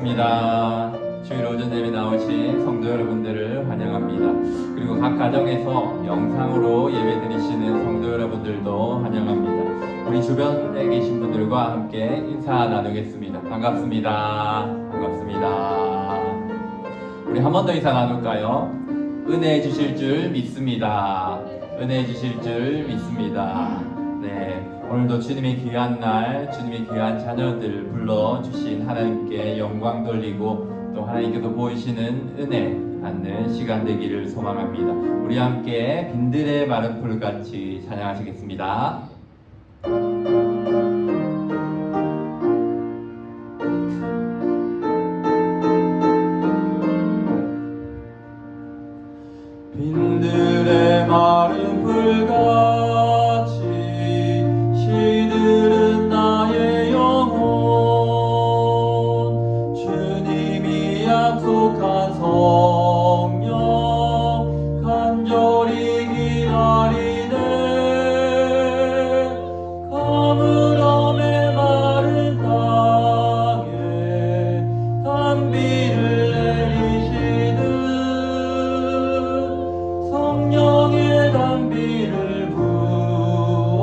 반갑습니다. 주일 오전 예배 나오신 성도 여러분들을 환영합니다. 그리고 각 가정에서 영상으로 예배 드리시는 성도 여러분들도 환영합니다. 우리 주변에 계신 분들과 함께 인사 나누겠습니다. 반갑습니다. 반갑습니다. 우리 한 번 더 인사 나눌까요? 은혜 주실 줄 믿습니다. 은혜 주실 줄 믿습니다. 네, 오늘도 주님의 귀한 날, 주님의 귀한 자녀들 불러주신 하나님께 영광 돌리고 또 하나님께서 보이시는 은혜 받는 시간 되기를 소망합니다. 우리 함께 빈들의 마른 풀같이 찬양하시겠습니다. 빈들의 마른 풀같이 시들은 나의 영혼, 주님이 약속한 성령 간절히 기다리네. 가물함에 마른 땅에 단비를 내리시듯 성령의 단비를 부어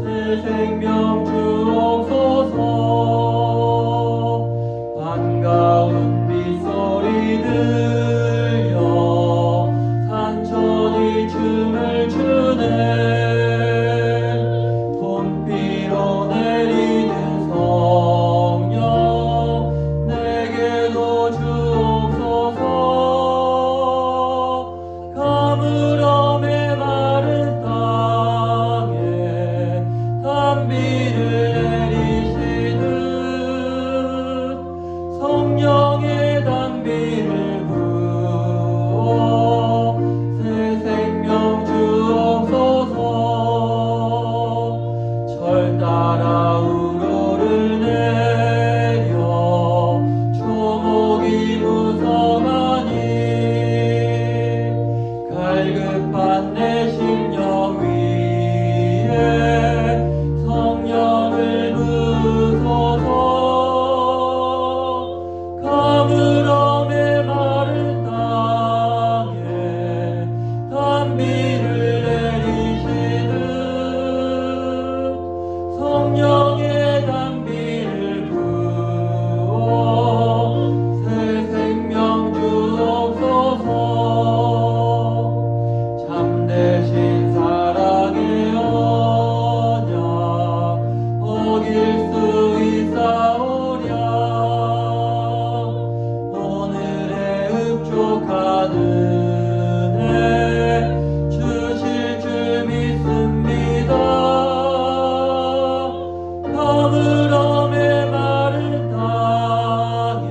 새 생명 주옵소서. 반가운 빗소리 들려 산천이 춤을 추네. 봄비로 내리는 성령 내게도 주옵소서. 가물함에 마른 땅에 단비를 내리시듯 성령의 단비를 부어 새 생명 주옵소서. 절 따라 우러를 내려 초목이 무성하니 갈급한 내 심령 위에 성령을 부소서. 가물함에 마른 땅에 단비를 내리시듯 성령의 단비를 부어 새 생명 주옵소서. 참되신 사랑의 언약 어길 수 있사오랴. 오늘의 흡족한 은혜 주실 줄 믿습니다. 가물함에 마른 땅에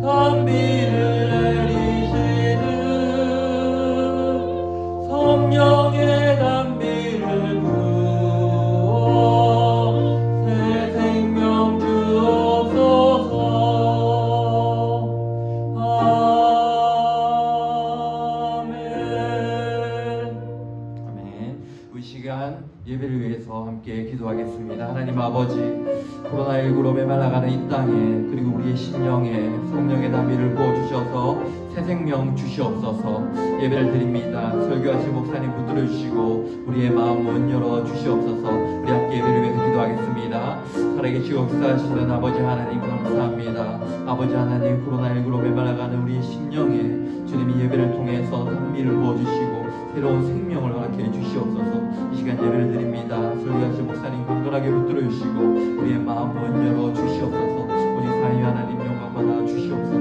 단비를 내리시듯 성령의 단비를 부어 새 생명 주옵소서. 아멘. 이 시간 예배를 위해서 함께 기도하겠습니다. 하나님 아버지, 코로나19로 메말라가는 이 땅에 그리고 우리의 심령에 성령의 단비를 부어주셔서 새 생명 주시옵소서. 예배를 드립니다. 설교하신 목사님 붙들어 주시고 우리의 마음 문 열어 주시옵소서. 우리 함께 예배를 위해서 기도하겠습니다. 살아계시고 역사하시는 아버지 하나님 감사합니다. 아버지 하나님, 코로나19로 메말라가는 우리의 심령에 주님이 예배를 통해서 단비를 부어주시고 새로운 생명을 허락해 주시옵소서. 이 시간 예배를 드립니다. 설교하신 목사님 건강하게 붙들어 주시고 우리의 마음 문 열어 주시옵소서. 우리 사위 하나님 영광 받아 주시옵소서.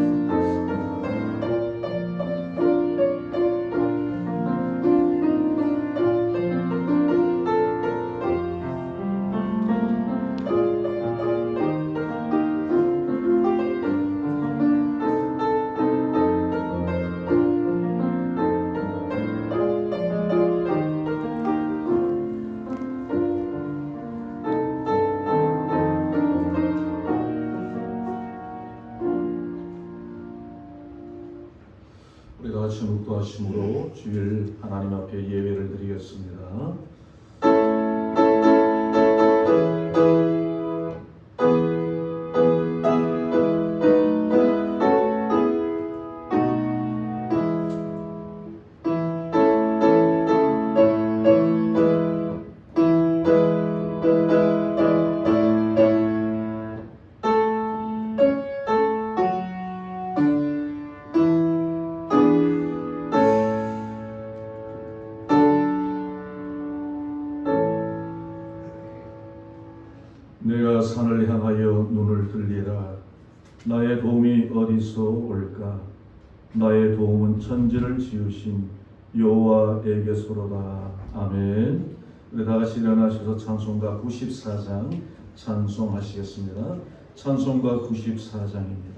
우리가 같이 묵도하심으로 주일 하나님 앞에 예배를 드리겠습니다. 내가 산을 향하여 눈을 들리라. 나의 도움이 어디서 올까? 나의 도움은 천지를 지으신 여호와에게서로다. 아멘. 우리 다 같이 일어나셔서 찬송가 94장 찬송하시겠습니다. 찬송가 94장입니다.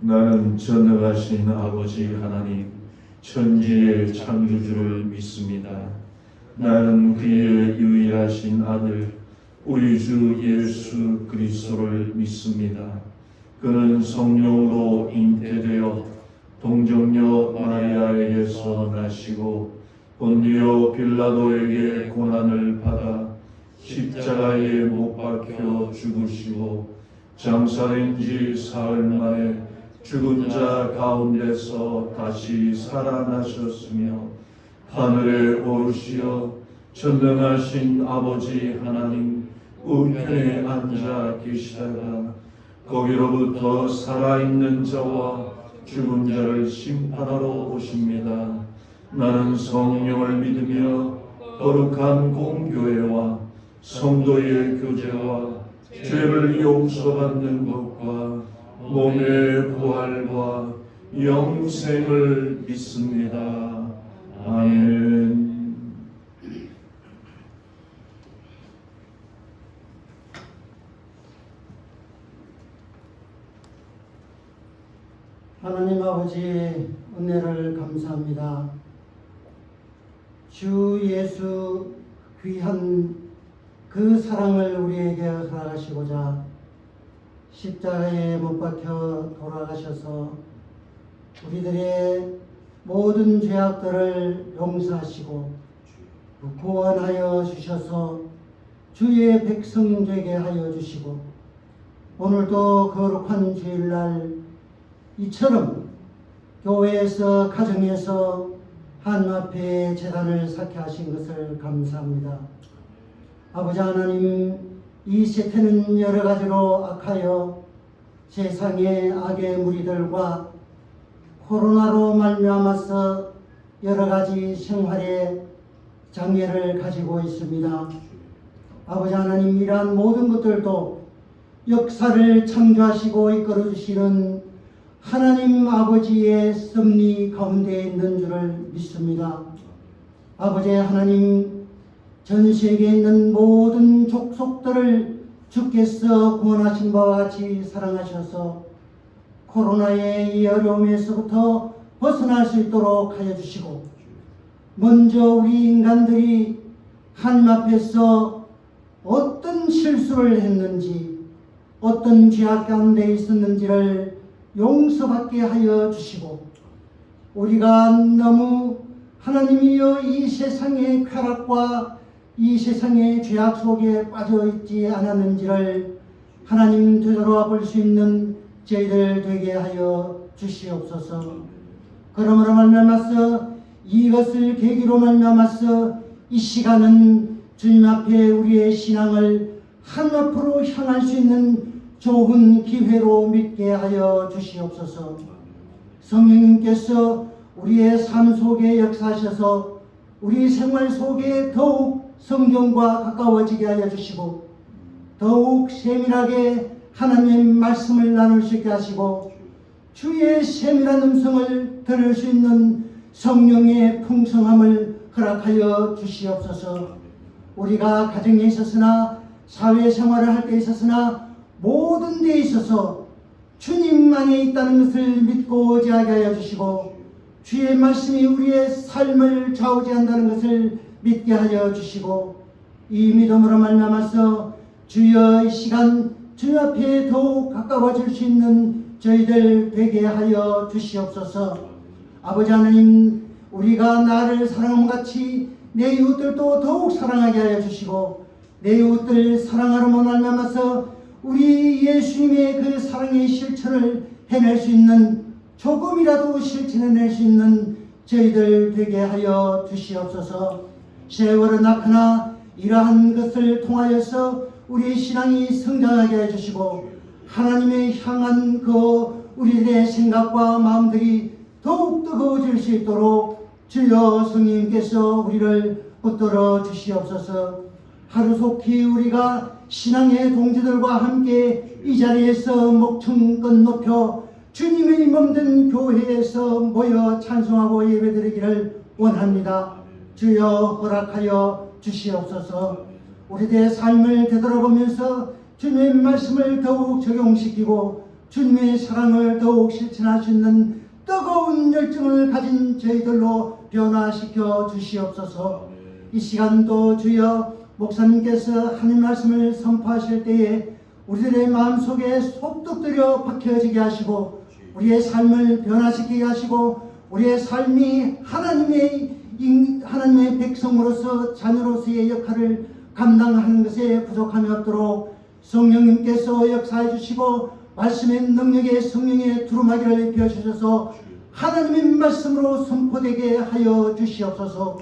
나는 전능하신 아버지 하나님 천지의 창조주를 믿습니다. 나는 그의 유일하신 아들 우리 주 예수 그리스도를 믿습니다. 그는 성령으로 잉태되어 동정녀 마리아에게서 나시고 본디오 빌라도에게 고난을 받아 십자가에 못 박혀 죽으시고 장사된 지 사흘 만에 죽은 자 가운데서 다시 살아나셨으며 하늘에 오르시어 전능하신 아버지 하나님 우편에 앉아 계시다가 거기로부터 살아있는 자와 죽은 자를 심판하러 오십니다. 나는 성령을 믿으며 거룩한 공교회와 성도의 교제와 죄를 용서받는 것과 몸의 부활과 영생을 믿습니다. 아멘. 하나님 아버지 은혜를 감사합니다. 주 예수 귀한 그 사랑을 우리에게 허락하시고자 십자가에 못 박혀 돌아가셔서 우리들의 모든 죄악들을 용서하시고 구원하여 주셔서 주의 백성 되게 하여 주시고 오늘도 거룩한 주일날 이처럼 교회에서 가정에서 하나님 앞에 제단을 쌓게 하신 것을 감사합니다. 아버지 하나님, 이 세태는 여러 가지로 악하여 세상의 악의 무리들과 코로나로 말미암아서 여러 가지 생활에 장애를 가지고 있습니다. 아버지 하나님, 이러한 모든 것들도 역사를 창조하시고 이끌어 주시는 하나님 아버지의 섭리 가운데 있는 줄을 믿습니다. 아버지 하나님, 전 세계에 있는 모든 족속들을 주께서 구원하신 바와 같이 사랑하셔서 코로나의 이 어려움에서부터 벗어날 수 있도록 하여 주시고 먼저 우리 인간들이 하나님 앞에서 어떤 실수를 했는지 어떤 죄악 가운데 있었는지를 용서받게 하여 주시고 우리가 너무 하나님이여 이 세상의 쾌락과 이 세상의 죄악 속에 빠져 있지 않았는지를 하나님 되돌아볼 수 있는 저희들 되게 하여 주시옵소서. 그러므로 말미암아서 이것을 계기로 말미암아서 이 시간은 주님 앞에 우리의 신앙을 한 앞으로 향할 수 있는 좋은 기회로 믿게 하여 주시옵소서. 성령님께서 우리의 삶 속에 역사하셔서 우리 생활 속에 더욱 성경과 가까워지게 하여 주시고 더욱 세밀하게 하나님의 말씀을 나눌 수 있게 하시고 주의 세밀한 음성을 들을 수 있는 성령의 풍성함을 허락하여 주시옵소서. 우리가 가정에 있었으나 사회생활을 할 때 있었으나 모든 데 있어서 주님만이 있다는 것을 믿고 의지하게 하여 주시고 주의 말씀이 우리의 삶을 좌우지한다는 것을 믿게 하여 주시고 이 믿음으로 말미암아서 주여 이 시간 주님 앞에 더욱 가까워질 수 있는 저희들 되게 하여 주시옵소서. 아버지 하나님, 우리가 나를 사랑함 같이 내 이웃들도 더욱 사랑하게 하여 주시고 내 이웃들 사랑하러 말미암아서 우리 예수님의 그 사랑의 실천을 해낼 수 있는 조금이라도 실천해낼 수 있는 저희들 되게 하여 주시옵소서. 세월은 낙하나 이러한 것을 통하여서 우리 신앙이 성장하게 해주시고 하나님의 향한 그 우리들의 생각과 마음들이 더욱 뜨거워질 수 있도록 주여 성령님께서 우리를 붙들어 주시옵소서. 하루속히 우리가 신앙의 동지들과 함께 이 자리에서 목청껏 높여 주님의 몸된 교회에서 모여 찬송하고 예배드리기를 원합니다. 주여 허락하여 주시옵소서. 우리들의 삶을 되돌아보면서 주님의 말씀을 더욱 적용시키고 주님의 사랑을 더욱 실천할 수 있는 뜨거운 열정을 가진 저희들로 변화시켜 주시옵소서. 이 시간도 주여 목사님께서 하나님 말씀을 선포하실 때에 우리들의 마음속에 속독들여 박혀지게 하시고 우리의 삶을 변화시키게 하시고 우리의 삶이 하나님의 백성으로서 자녀로서의 역할을 감당하는 것에 부족함이 없도록 성령님께서 역사해 주시고 말씀의 능력의 성령의 두루마기를 비워주셔서 하나님의 말씀으로 선포되게 하여 주시옵소서.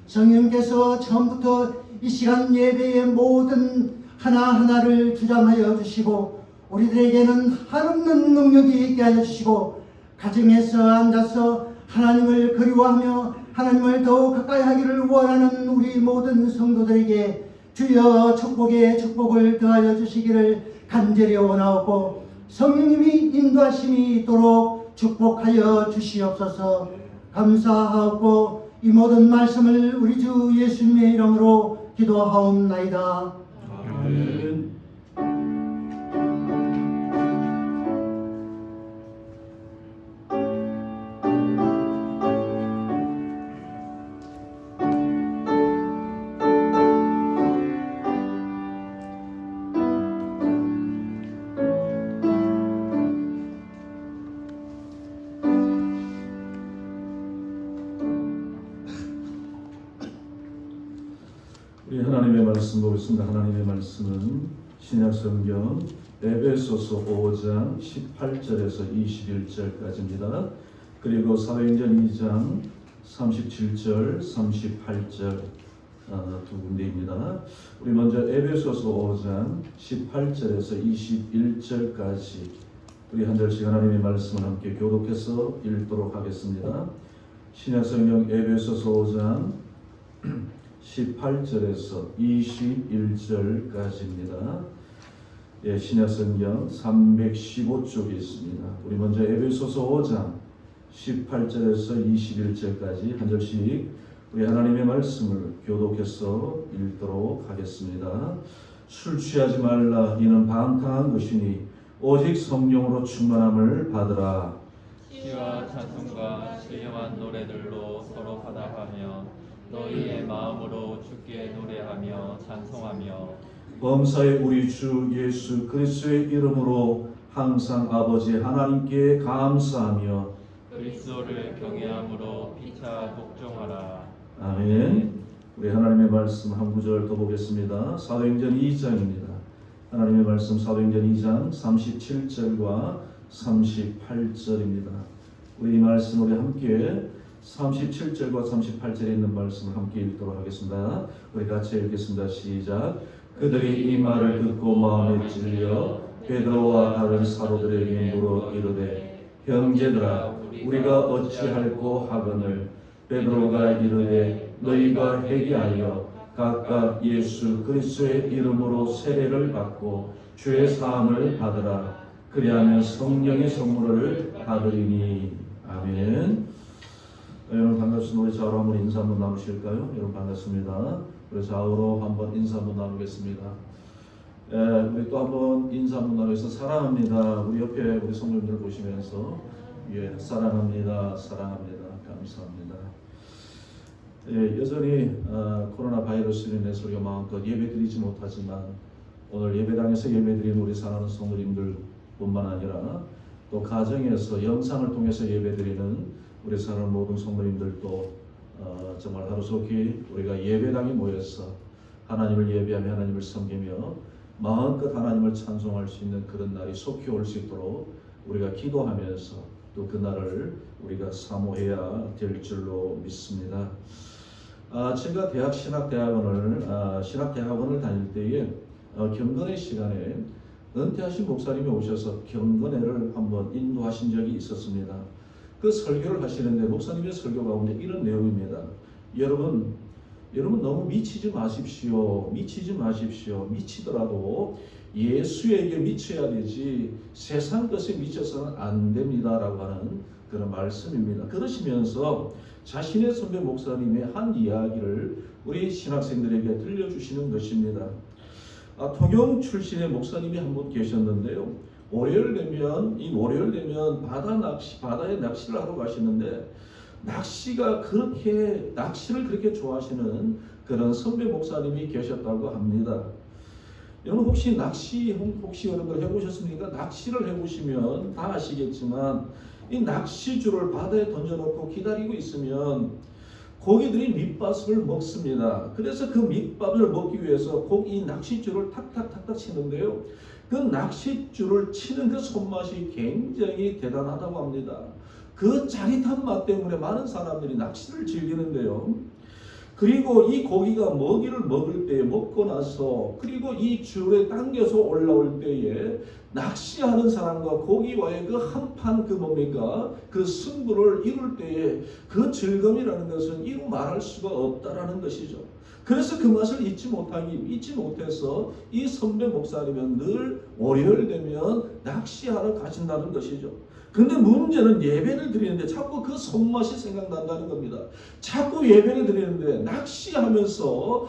성령님께서 처음부터 이 시간 예배의 모든 하나하나를 주장하여 주시고 우리들에게는 한없는 능력이 있게 하여 주시고 가정에서 앉아서 하나님을 그리워하며 하나님을 더욱 가까이 하기를 원하는 우리 모든 성도들에게 주여 축복의 축복을 더하여 주시기를 간절히 원하옵고 성령님이 인도하심이 있도록 축복하여 주시옵소서. 감사하옵고 이 모든 말씀을 우리 주 예수님의 이름으로 기도하옵나이다. 아멘. 우리 하나님의 말씀 보겠습니다. 하나님의 말씀은 신약성경 에베소서 5장 18절에서 21절까지입니다. 그리고 사도행전 2장 37절, 38절 두 군데입니다. 우리 먼저 에베소서 5장 18절에서 21절까지 우리 한 절씩 하나님의 말씀을 함께 교독해서 읽도록 하겠습니다. 신약성경 에베소서 5장 18절에서 21절까지입니다. 예, 신약성경 315쪽에 있습니다. 우리 먼저 에베소서 5장 18절에서 21절까지 한 절씩 우리 하나님의 말씀을 교독해서 읽도록 하겠습니다. 술 취하지 말라. 이는 방탕한 것이니 오직 성령으로 충만함을 받으라. 시와 찬송과 신령한 노래들로 서로 화답하며 너희의 마음으로 주께 노래하며 찬송하며 범사의 우리 주 예수 그리스도의 이름으로 항상 아버지 하나님께 감사하며 그리스도를 경외함으로 피차 복종하라. 아멘. 우리 하나님의 말씀 한 구절 더 보겠습니다. 사도행전 2장입니다. 하나님의 말씀 사도행전 2장 37절과 38절입니다. 우리 이 말씀 우리 함께 37절과 38절에 있는 말씀을 함께 읽도록 하겠습니다. 우리 같이 읽겠습니다. 시작. 그들이 이 말을 듣고 마음에 찔려 베드로와 다른 사도들에게 물어 이르되 형제들아 우리가 어찌할꼬 하거늘 베드로가 이르되 너희가 회개하여 각각 예수 그리스도의 이름으로 세례를 받고 죄 사함을 받으라. 그리하면 성령의 선물을 받으리니. 아멘. 여러분 반갑습니다. 우리 좌우로 한번 인사 한번 나누실까요? 여러분 반갑습니다. 우리 좌우로 한번 인사 한번 나누겠습니다. 우리 또 한번 인사 한번 나누겠습니다. 사랑합니다. 우리 옆에 우리 성도님들 보시면서 사랑합니다. 사랑합니다. 감사합니다. 여전히 코로나 바이러스로 인해서 우리가 마음껏 예배드리지 못하지만 오늘 예배당에서 예배드리는 우리 사랑하는 성도님들 뿐만 아니라 또 가정에서 영상을 통해서 예배드리는 우리 사랑하는 모든 성도님들도 정말 하루속히 우리가 예배당에 모여서 하나님을 예배하며 하나님을 섬기며 마음껏 하나님을 찬송할 수 있는 그런 날이 속히 올 수 있도록 우리가 기도하면서 또 그 날을 우리가 사모해야 될 줄로 믿습니다. 제가 신학대학원을 다닐 때에 경건의 시간에 은퇴하신 목사님이 오셔서 경건회를 한번 인도하신 적이 있었습니다. 그 설교를 하시는데 목사님의 설교 가운데 이런 내용입니다. 여러분 너무 미치지 마십시오. 미치더라도 예수에게 미쳐야 되지 세상 것에 미쳐서는 안 됩니다라고 하는 그런 말씀입니다. 그러시면서 자신의 선배 목사님의 한 이야기를 우리 신학생들에게 들려주시는 것입니다. 통영 출신의 목사님이 한 분 계셨는데요. 월요일 되면 바다에 낚시를 하러 가시는데 낚시를 그렇게 좋아하시는 그런 선배 목사님이 계셨다고 합니다. 여러분 혹시 여러분들 해보셨습니까? 낚시를 해보시면 다 아시겠지만 이 낚시줄을 바다에 던져놓고 기다리고 있으면 고기들이 밑밥을 먹습니다. 그래서 그 밑밥을 먹기 위해서 이 낚싯줄을 탁탁탁탁 치는데요. 그 낚싯줄을 치는 그 손맛이 굉장히 대단하다고 합니다. 그 짜릿한 맛 때문에 많은 사람들이 낚시를 즐기는데요. 그리고 이 고기가 먹이를 먹을 때에 먹고 나서 그리고 이 줄에 당겨서 올라올 때에 낚시하는 사람과 고기와의 그 한판 그 승부를 이룰 때에 그 즐거움이라는 것은 이루 말할 수가 없다라는 것이죠. 그래서 그 맛을 잊지 못해서 이 선배 목사님은 늘 월요일 되면 낚시하러 가신다는 것이죠. 근데 문제는 예배를 드리는데 자꾸 그 손맛이 생각난다는 겁니다. 자꾸 예배를 드리는데 낚시하면서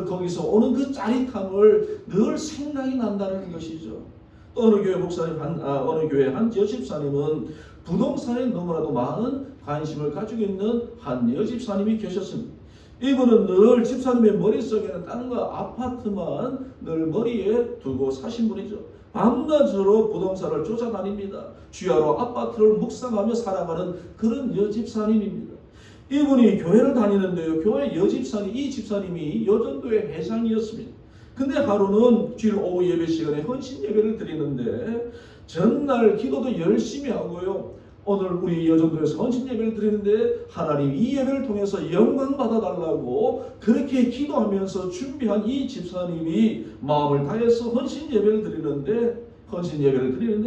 거기서 오는 그 짜릿함을 늘 생각이 난다는 것이죠. 어느 교회 한 여집사님은 부동산에 너무나도 많은 관심을 가지고 있는 한 여집사님이 계셨습니다. 이분은 늘 집사님의 머릿속에는 땅과 아파트만 늘 머리에 두고 사신 분이죠. 밤낮으로 부동산을 쫓아다닙니다. 주야로 아파트를 묵상하며 살아가는 그런 여집사님입니다. 이분이 교회를 다니는데요. 교회 이 집사님이 여전도의 회장이었습니다. 근데 하루는 주일 오후 예배 시간에 헌신 예배를 드리는데 전날 기도도 열심히 하고요. 오늘 우리 여전도에서 헌신 예배를 드리는데 하나님 이 예배를 통해서 영광 받아달라고 그렇게 기도하면서 준비한 이 집사님이 마음을 다해서 헌신 예배를 드리는데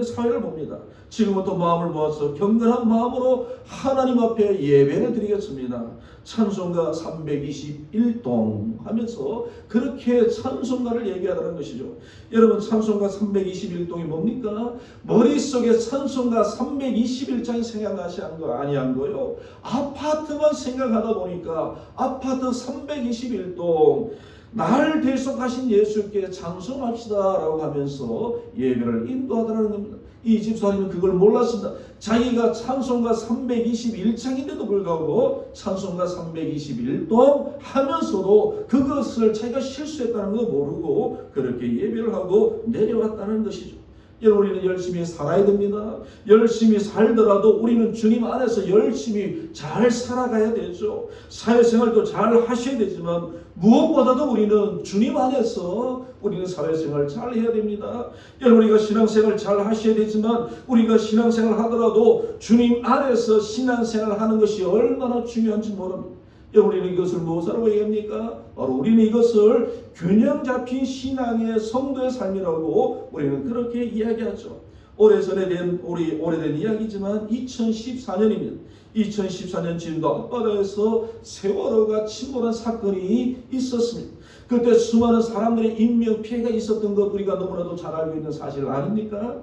사회를 봅니다. 지금부터 마음을 모아서 경건한 마음으로 하나님 앞에 예배를 드리겠습니다. 찬송가 321동 하면서 그렇게 찬송가를 얘기하라는 것이죠. 여러분 찬송가 321동이 뭡니까? 머릿속에 찬송가 321장 생각나지 아니한 거요. 아파트만 생각하다 보니까 아파트 321동 날 대속하신 예수께 찬송합시다 라고 하면서 예배를 인도하더라는 겁니다. 이 집사님은 그걸 몰랐습니다. 자기가 찬송가 321장인데도 불구하고 찬송가 321동 하면서도 그것을 자기가 실수했다는 거 모르고 그렇게 예배를 하고 내려왔다는 것이죠. 여러분 우리는 열심히 살아야 됩니다. 열심히 살더라도 우리는 주님 안에서 열심히 잘 살아가야 되죠. 사회생활도 잘 하셔야 되지만 무엇보다도 우리는 주님 안에서 우리는 사회생활 잘 해야 됩니다. 여러분 우리가 신앙생활 잘 하셔야 되지만 우리가 신앙생활 하더라도 주님 안에서 신앙생활 하는 것이 얼마나 중요한지 모릅니다. 우리는 이것을 무엇으로 얘기합니까? 바로 우리는 이것을 균형 잡힌 신앙의 성도의 삶이라고 우리는 그렇게 이야기하죠. 오래된 이야기지만 2014년입니다. 2014년 진도 앞바다에서 세월호가 침몰한 사건이 있었습니다. 그때 수많은 사람들의 인명 피해가 있었던 것 우리가 너무나도 잘 알고 있는 사실 아닙니까?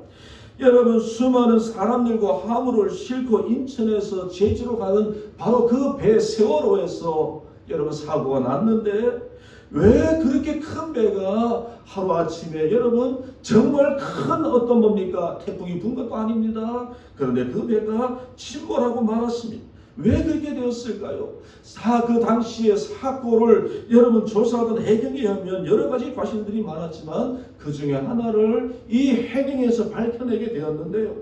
여러분 수많은 사람들과 화물을 싣고 인천에서 제주로 가는 바로 그 배 세월호에서 여러분 사고가 났는데 왜 그렇게 큰 배가 하루아침에 여러분 정말 큰 어떤 뭡니까 태풍이 분 것도 아닙니다. 그런데 그 배가 침몰하고 말았습니다. 왜 그렇게 되었을까요? 그 당시에 사고를 여러분 조사하던 해경에 의하면 여러 가지 과실들이 많았지만 그 중에 하나를 이 해경에서 밝혀내게 되었는데요.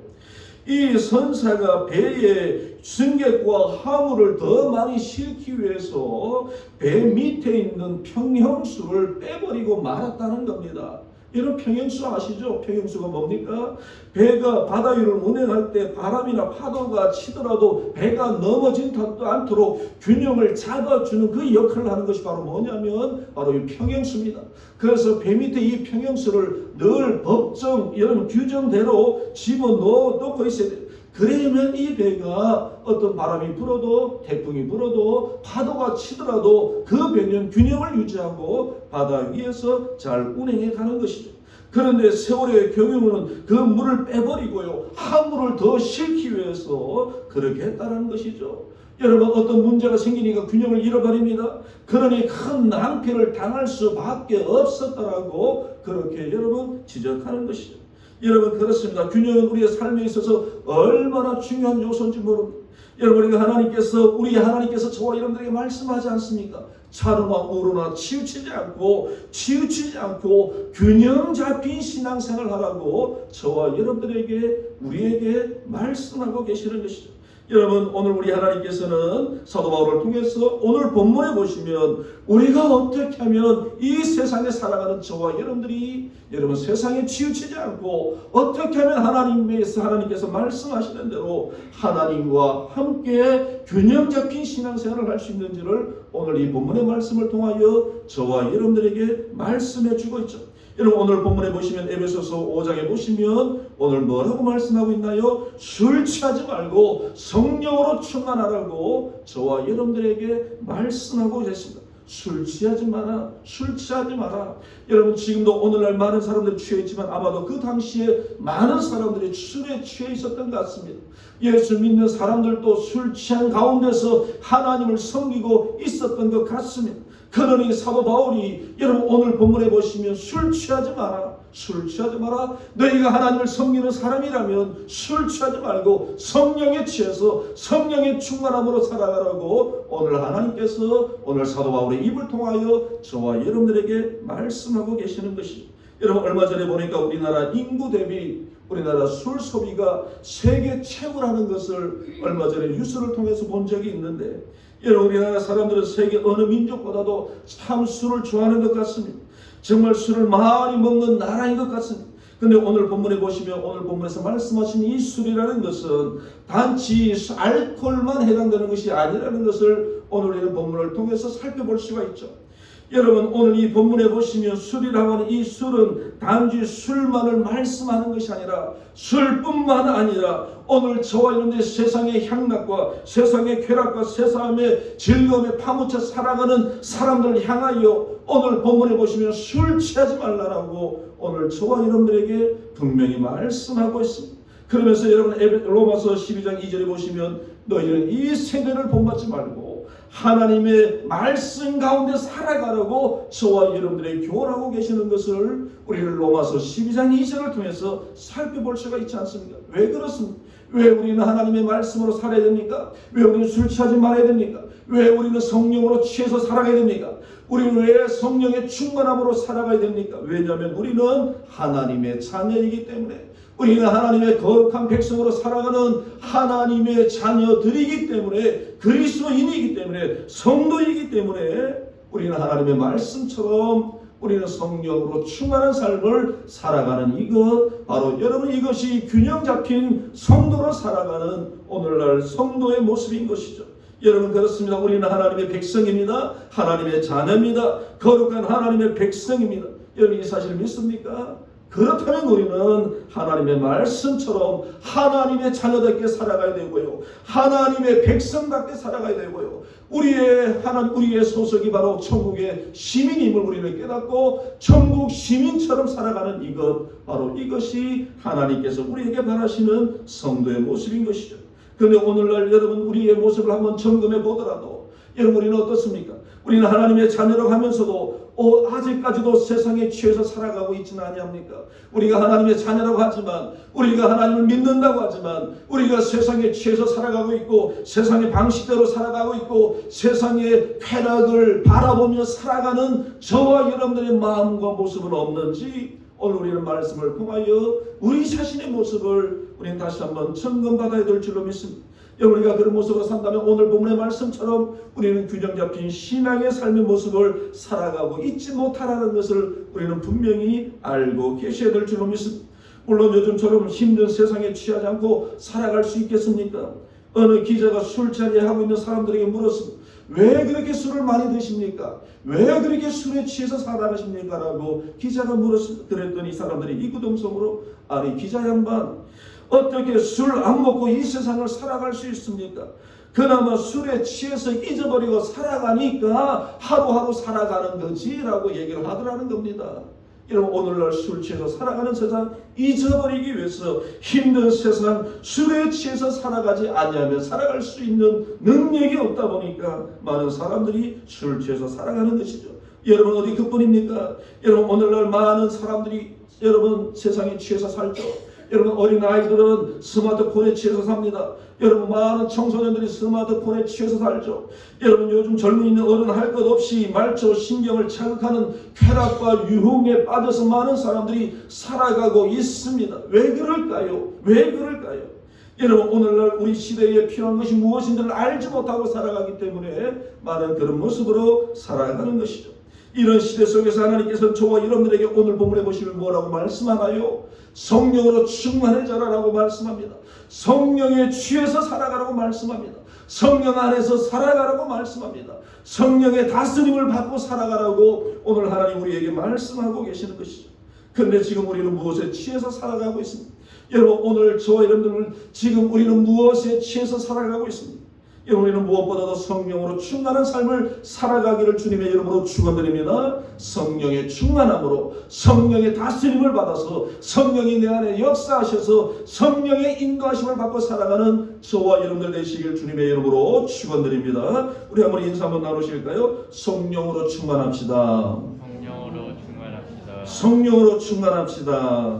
이 선사가 배에 승객과 화물을 더 많이 싣기 위해서 배 밑에 있는 평형수를 빼버리고 말았다는 겁니다. 여러분 평형수 아시죠? 평형수가 뭡니까? 배가 바다 위를 운행할 때 바람이나 파도가 치더라도 배가 넘어지지 않도록 균형을 잡아주는 그 역할을 하는 것이 바로 뭐냐면 바로 이 평형수입니다. 그래서 배 밑에 이 평형수를 늘 여러분 규정대로 집어넣고 있어야 돼요. 그러면 이 배가 어떤 바람이 불어도 태풍이 불어도 파도가 치더라도 그 배는 균형을 유지하고 바다 위에서 잘 운행해 가는 것이죠. 그런데 세월의 경우는 그 물을 빼버리고요. 화물을 더 싣기 위해서 그렇게 했다는 것이죠. 여러분 어떤 문제가 생기니까 균형을 잃어버립니다. 그러니 큰 낭패를 당할 수밖에 없었다라고 그렇게 여러분 지적하는 것이죠. 여러분 그렇습니다. 균형은 우리의 삶에 있어서 얼마나 중요한 요소인지 모릅니다. 여러분, 우리 하나님께서 저와 여러분들에게 말씀하지 않습니까? 차로나 우로나 치우치지 않고 균형 잡힌 신앙생활을 하라고 저와 여러분들에게 우리에게 말씀하고 계시는 것이죠. 여러분, 오늘 우리 하나님께서는 사도 바울을 통해서 오늘 본문에 보시면 우리가 어떻게 하면 이 세상에 살아가는 저와 여러분들이 여러분 세상에 치우치지 않고 어떻게 하면 하나님께서 말씀하시는 대로 하나님과 함께 균형 잡힌 신앙생활을 할 수 있는지를 오늘 이 본문의 말씀을 통하여 저와 여러분들에게 말씀해 주고 있죠. 여러분, 오늘 본문에 보시면 에베소서 5장에 보시면 오늘 뭐라고 말씀하고 있나요? 술 취하지 말고 성령으로 충만하라고 저와 여러분들에게 말씀하고 계십니다. 술 취하지 마라. 여러분, 지금도 오늘날 많은 사람들이 취해 있지만 아마도 그 당시에 많은 사람들이 술에 취해 있었던 것 같습니다. 예수 믿는 사람들도 술 취한 가운데서 하나님을 섬기고 있었던 것 같습니다. 그러니 사도 바울이 여러분 오늘 본문에 보시면 술 취하지 마라. 너희가 하나님을 섬기는 사람이라면 술 취하지 말고 성령에 취해서 성령의 충만함으로 살아가라고 오늘 하나님께서 오늘 사도 바울의 입을 통하여 저와 여러분들에게 말씀하고 계시는 것이죠. 여러분, 얼마 전에 보니까 우리나라 인구 대비 우리나라 술 소비가 세계 최고라는 것을 얼마 전에 뉴스를 통해서 본 적이 있는데, 여러분, 우리나라 사람들은 세계 어느 민족보다도 참 술을 좋아하는 것 같습니다. 정말 술을 많이 먹는 나라인 것 같습니다. 근데 오늘 본문에 보시면 오늘 본문에서 말씀하신 이 술이라는 것은 단지 알코올만 해당되는 것이 아니라는 것을 오늘 우리는 본문을 통해서 살펴볼 수가 있죠. 여러분, 오늘 이 본문에 보시면 술이라고 하는 이 술은 단지 술만을 말씀하는 것이 아니라 술뿐만 아니라 오늘 저와 여러분들의 세상의 향락과 세상의 쾌락과 세상의 즐거움에 파묻혀 살아가는 사람들을 향하여 오늘 본문에 보시면 술 취하지 말라라고 오늘 저와 여러분들에게 분명히 말씀하고 있습니다. 그러면서 여러분 로마서 12장 2절에 보시면 너희는 이 세대를 본받지 말고 하나님의 말씀 가운데 살아가라고 저와 여러분들에게 교훈하고 계시는 것을 우리는 로마서 12장 2절을 통해서 살펴볼 수가 있지 않습니까? 왜 그렇습니까? 왜 우리는 하나님의 말씀으로 살아야 됩니까? 왜 우리는 술 취하지 말아야 됩니까? 왜 우리는 성령으로 취해서 살아가야 됩니까? 우리는 왜 성령의 충만함으로 살아가야 됩니까? 왜냐하면 우리는 하나님의 자녀이기 때문에, 우리는 하나님의 거룩한 백성으로 살아가는 하나님의 자녀들이기 때문에, 그리스도인이기 때문에, 성도이기 때문에 우리는 하나님의 말씀처럼 우리는 성령으로 충만한 삶을 살아가는 이것, 바로 여러분 이것이 균형 잡힌 성도로 살아가는 오늘날 성도의 모습인 것이죠. 여러분, 그렇습니다. 우리는 하나님의 백성입니다. 하나님의 자녀입니다. 거룩한 하나님의 백성입니다. 여러분, 이 사실 믿습니까? 그렇다면 우리는 하나님의 말씀처럼 하나님의 자녀답게 살아가야 되고요, 하나님의 백성답게 살아가야 되고요, 우리의 소속이 바로 천국의 시민임을 우리는 깨닫고 천국 시민처럼 살아가는 이것, 바로 이것이 하나님께서 우리에게 바라시는 성도의 모습인 것이죠. 그런데 오늘날 여러분 우리의 모습을 한번 점검해 보더라도 여러분 우리는 어떻습니까? 우리는 하나님의 자녀라고 하면서도 아직까지도 세상에 취해서 살아가고 있지는 아니합니까? 우리가 하나님의 자녀라고 하지만, 우리가 하나님을 믿는다고 하지만, 우리가 세상에 취해서 살아가고 있고 세상의 방식대로 살아가고 있고 세상의 쾌락을 바라보며 살아가는 저와 여러분들의 마음과 모습은 없는지 오늘 우리는 말씀을 통하여 우리 자신의 모습을 우리는 다시 한번 점검받아야 될 줄로 믿습니다. 우리가 그런 모습으로 산다면 오늘 본문의 말씀처럼 우리는 균형 잡힌 신앙의 삶의 모습을 살아가고 있지 못하라는 것을 우리는 분명히 알고 계셔야 될 줄로 믿습니다. 물론 요즘처럼 힘든 세상에 취하지 않고 살아갈 수 있겠습니까? 어느 기자가 술자리에 하고 있는 사람들에게 물었습니다. 왜 그렇게 술을 많이 드십니까? 왜 그렇게 술에 취해서 살아가십니까? 라고 기자가 물었습니다. 그랬더니 이 사람들이 이구동성으로, 아니 기자 양반, 어떻게 술 안 먹고 이 세상을 살아갈 수 있습니까? 그나마 술에 취해서 잊어버리고 살아가니까 하루하루 살아가는 거지 라고 얘기를 하더라는 겁니다. 여러분, 오늘날 술 취해서 살아가는 세상 잊어버리기 위해서 힘든 세상 술에 취해서 살아가지 아니하면 살아갈 수 있는 능력이 없다 보니까 많은 사람들이 술 취해서 살아가는 것이죠. 여러분, 어디 그뿐입니까? 여러분, 오늘날 많은 사람들이 여러분 세상에 취해서 살죠. 여러분 어린아이들은 스마트폰에 취해서 삽니다. 여러분 많은 청소년들이 스마트폰에 취해서 살죠. 여러분 요즘 젊은 있는 어른 할 것 없이 말초 신경을 자극하는 쾌락과 유흥에 빠져서 많은 사람들이 살아가고 있습니다. 왜 그럴까요? 왜 그럴까요? 여러분 오늘날 우리 시대에 필요한 것이 무엇인지를 알지 못하고 살아가기 때문에 많은 그런 모습으로 살아가는 것이죠. 이런 시대 속에서 하나님께서 저와 여러분들에게 오늘 본문에 보시면 뭐라고 말씀하나요? 성령으로 충만해져라라고 말씀합니다. 성령에 취해서 살아가라고 말씀합니다. 성령 안에서 살아가라고 말씀합니다. 성령의 다스림을 받고 살아가라고 오늘 하나님 우리에게 말씀하고 계시는 것이죠. 그런데 지금 우리는 무엇에 취해서 살아가고 있습니다. 여러분 오늘 저와 여러분들은 지금 우리는 무엇에 취해서 살아가고 있습니다. 우리는 무엇보다도 성령으로 충만한 삶을 살아가기를 주님의 이름으로 축원드립니다. 성령의 충만함으로 성령의 다스림을 받아서 성령이 내 안에 역사하셔서 성령의 인도하심을 받고 살아가는 저와 여러분들 되시길 주님의 이름으로 축원드립니다. 우리 한번 인사 한번 나누실까요? 성령으로 충만합시다. 성령으로 충만합시다. 성령으로 충만합시다.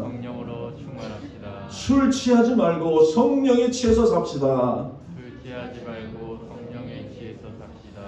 성령으로 충만합시다. 술 취하지 말고 성령에 취해서 삽시다. 술 취하지 말고 성령에 취해서 삽시다.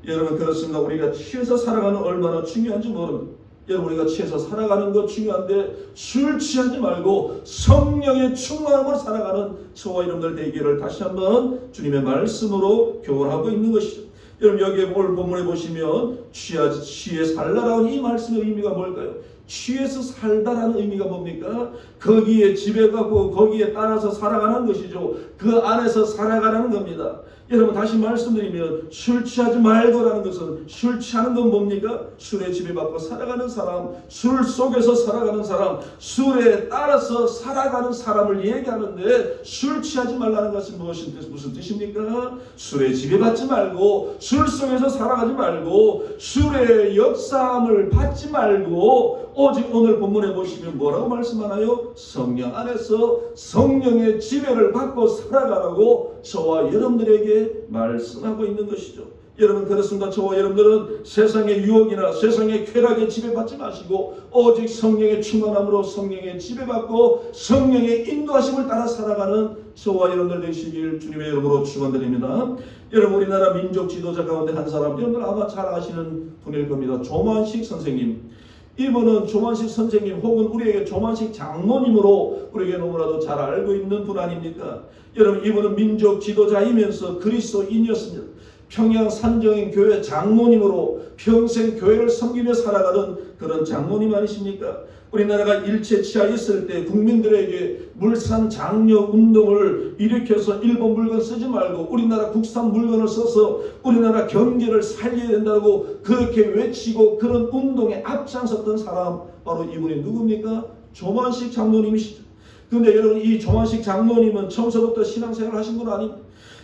여러분 그렇습니다. 우리가 취해서 살아가는 얼마나 중요한지 모릅니다. 여러분 우리가 취해서 살아가는 것 중요한데 술 취하지 말고 성령의 충만함으로 살아가는 저와 여러분들 되기를 다시 한번 주님의 말씀으로 교훈하고 있는 것이죠. 여러분 여기에 오늘 본문에 보시면 취해 살다라는 이 말씀의 의미가 뭘까요? 취해서 살다라는 의미가 뭡니까? 거기에 지배하고 거기에 따라서 살아가는 것이죠. 그 안에서 살아가라는 겁니다. 여러분 다시 말씀드리면 술 취하지 말고라는 것은 술 취하는 건 뭡니까? 술에 지배받고 살아가는 사람, 술 속에서 살아가는 사람, 술에 따라서 살아가는 사람을 얘기하는데 술 취하지 말라는 것은 무슨 뜻입니까? 술에 지배받지 말고 술 속에서 살아가지 말고 술의 역사함을 받지 말고 오직 오늘 본문에 보시면 뭐라고 말씀하나요? 성령 안에서 성령의 지배를 받고 살아가라고 저와 여러분들에게 말씀하고 있는 것이죠. 여러분 그렇습니다. 저와 여러분들은 세상의 유혹이나 세상의 쾌락에 지배받지 마시고 오직 성령의 충만함으로 성령의 지배받고 성령의 인도하심을 따라 살아가는 저와 여러분들 되시길 주님의 이름으로 축원드립니다. 여러분 우리나라 민족 지도자 가운데 한 사람 여러분들 아마 잘 아시는 분일 겁니다. 조만식 선생님. 이분은 조만식 선생님 혹은 우리에게 조만식 장모님으로 우리에게 너무나도 잘 알고 있는 분 아닙니까? 여러분 이분은 민족 지도자이면서 그리스도인이었습니다. 평양 산정인 교회 장모님으로 평생 교회를 섬기며 살아가던 그런 장모님 아니십니까? 우리나라가 일제치하 있을 때 국민들에게 물산 장려 운동을 일으켜서 일본 물건 쓰지 말고 우리나라 국산 물건을 써서 우리나라 경제를 살려야 된다고 그렇게 외치고 그런 운동에 앞장섰던 사람 바로 이분이 누굽니까? 조만식 장모님이시죠. 그런데 여러분 이 조만식 장모님은 처음서부터 신앙생활을 하신 분 아닙니까?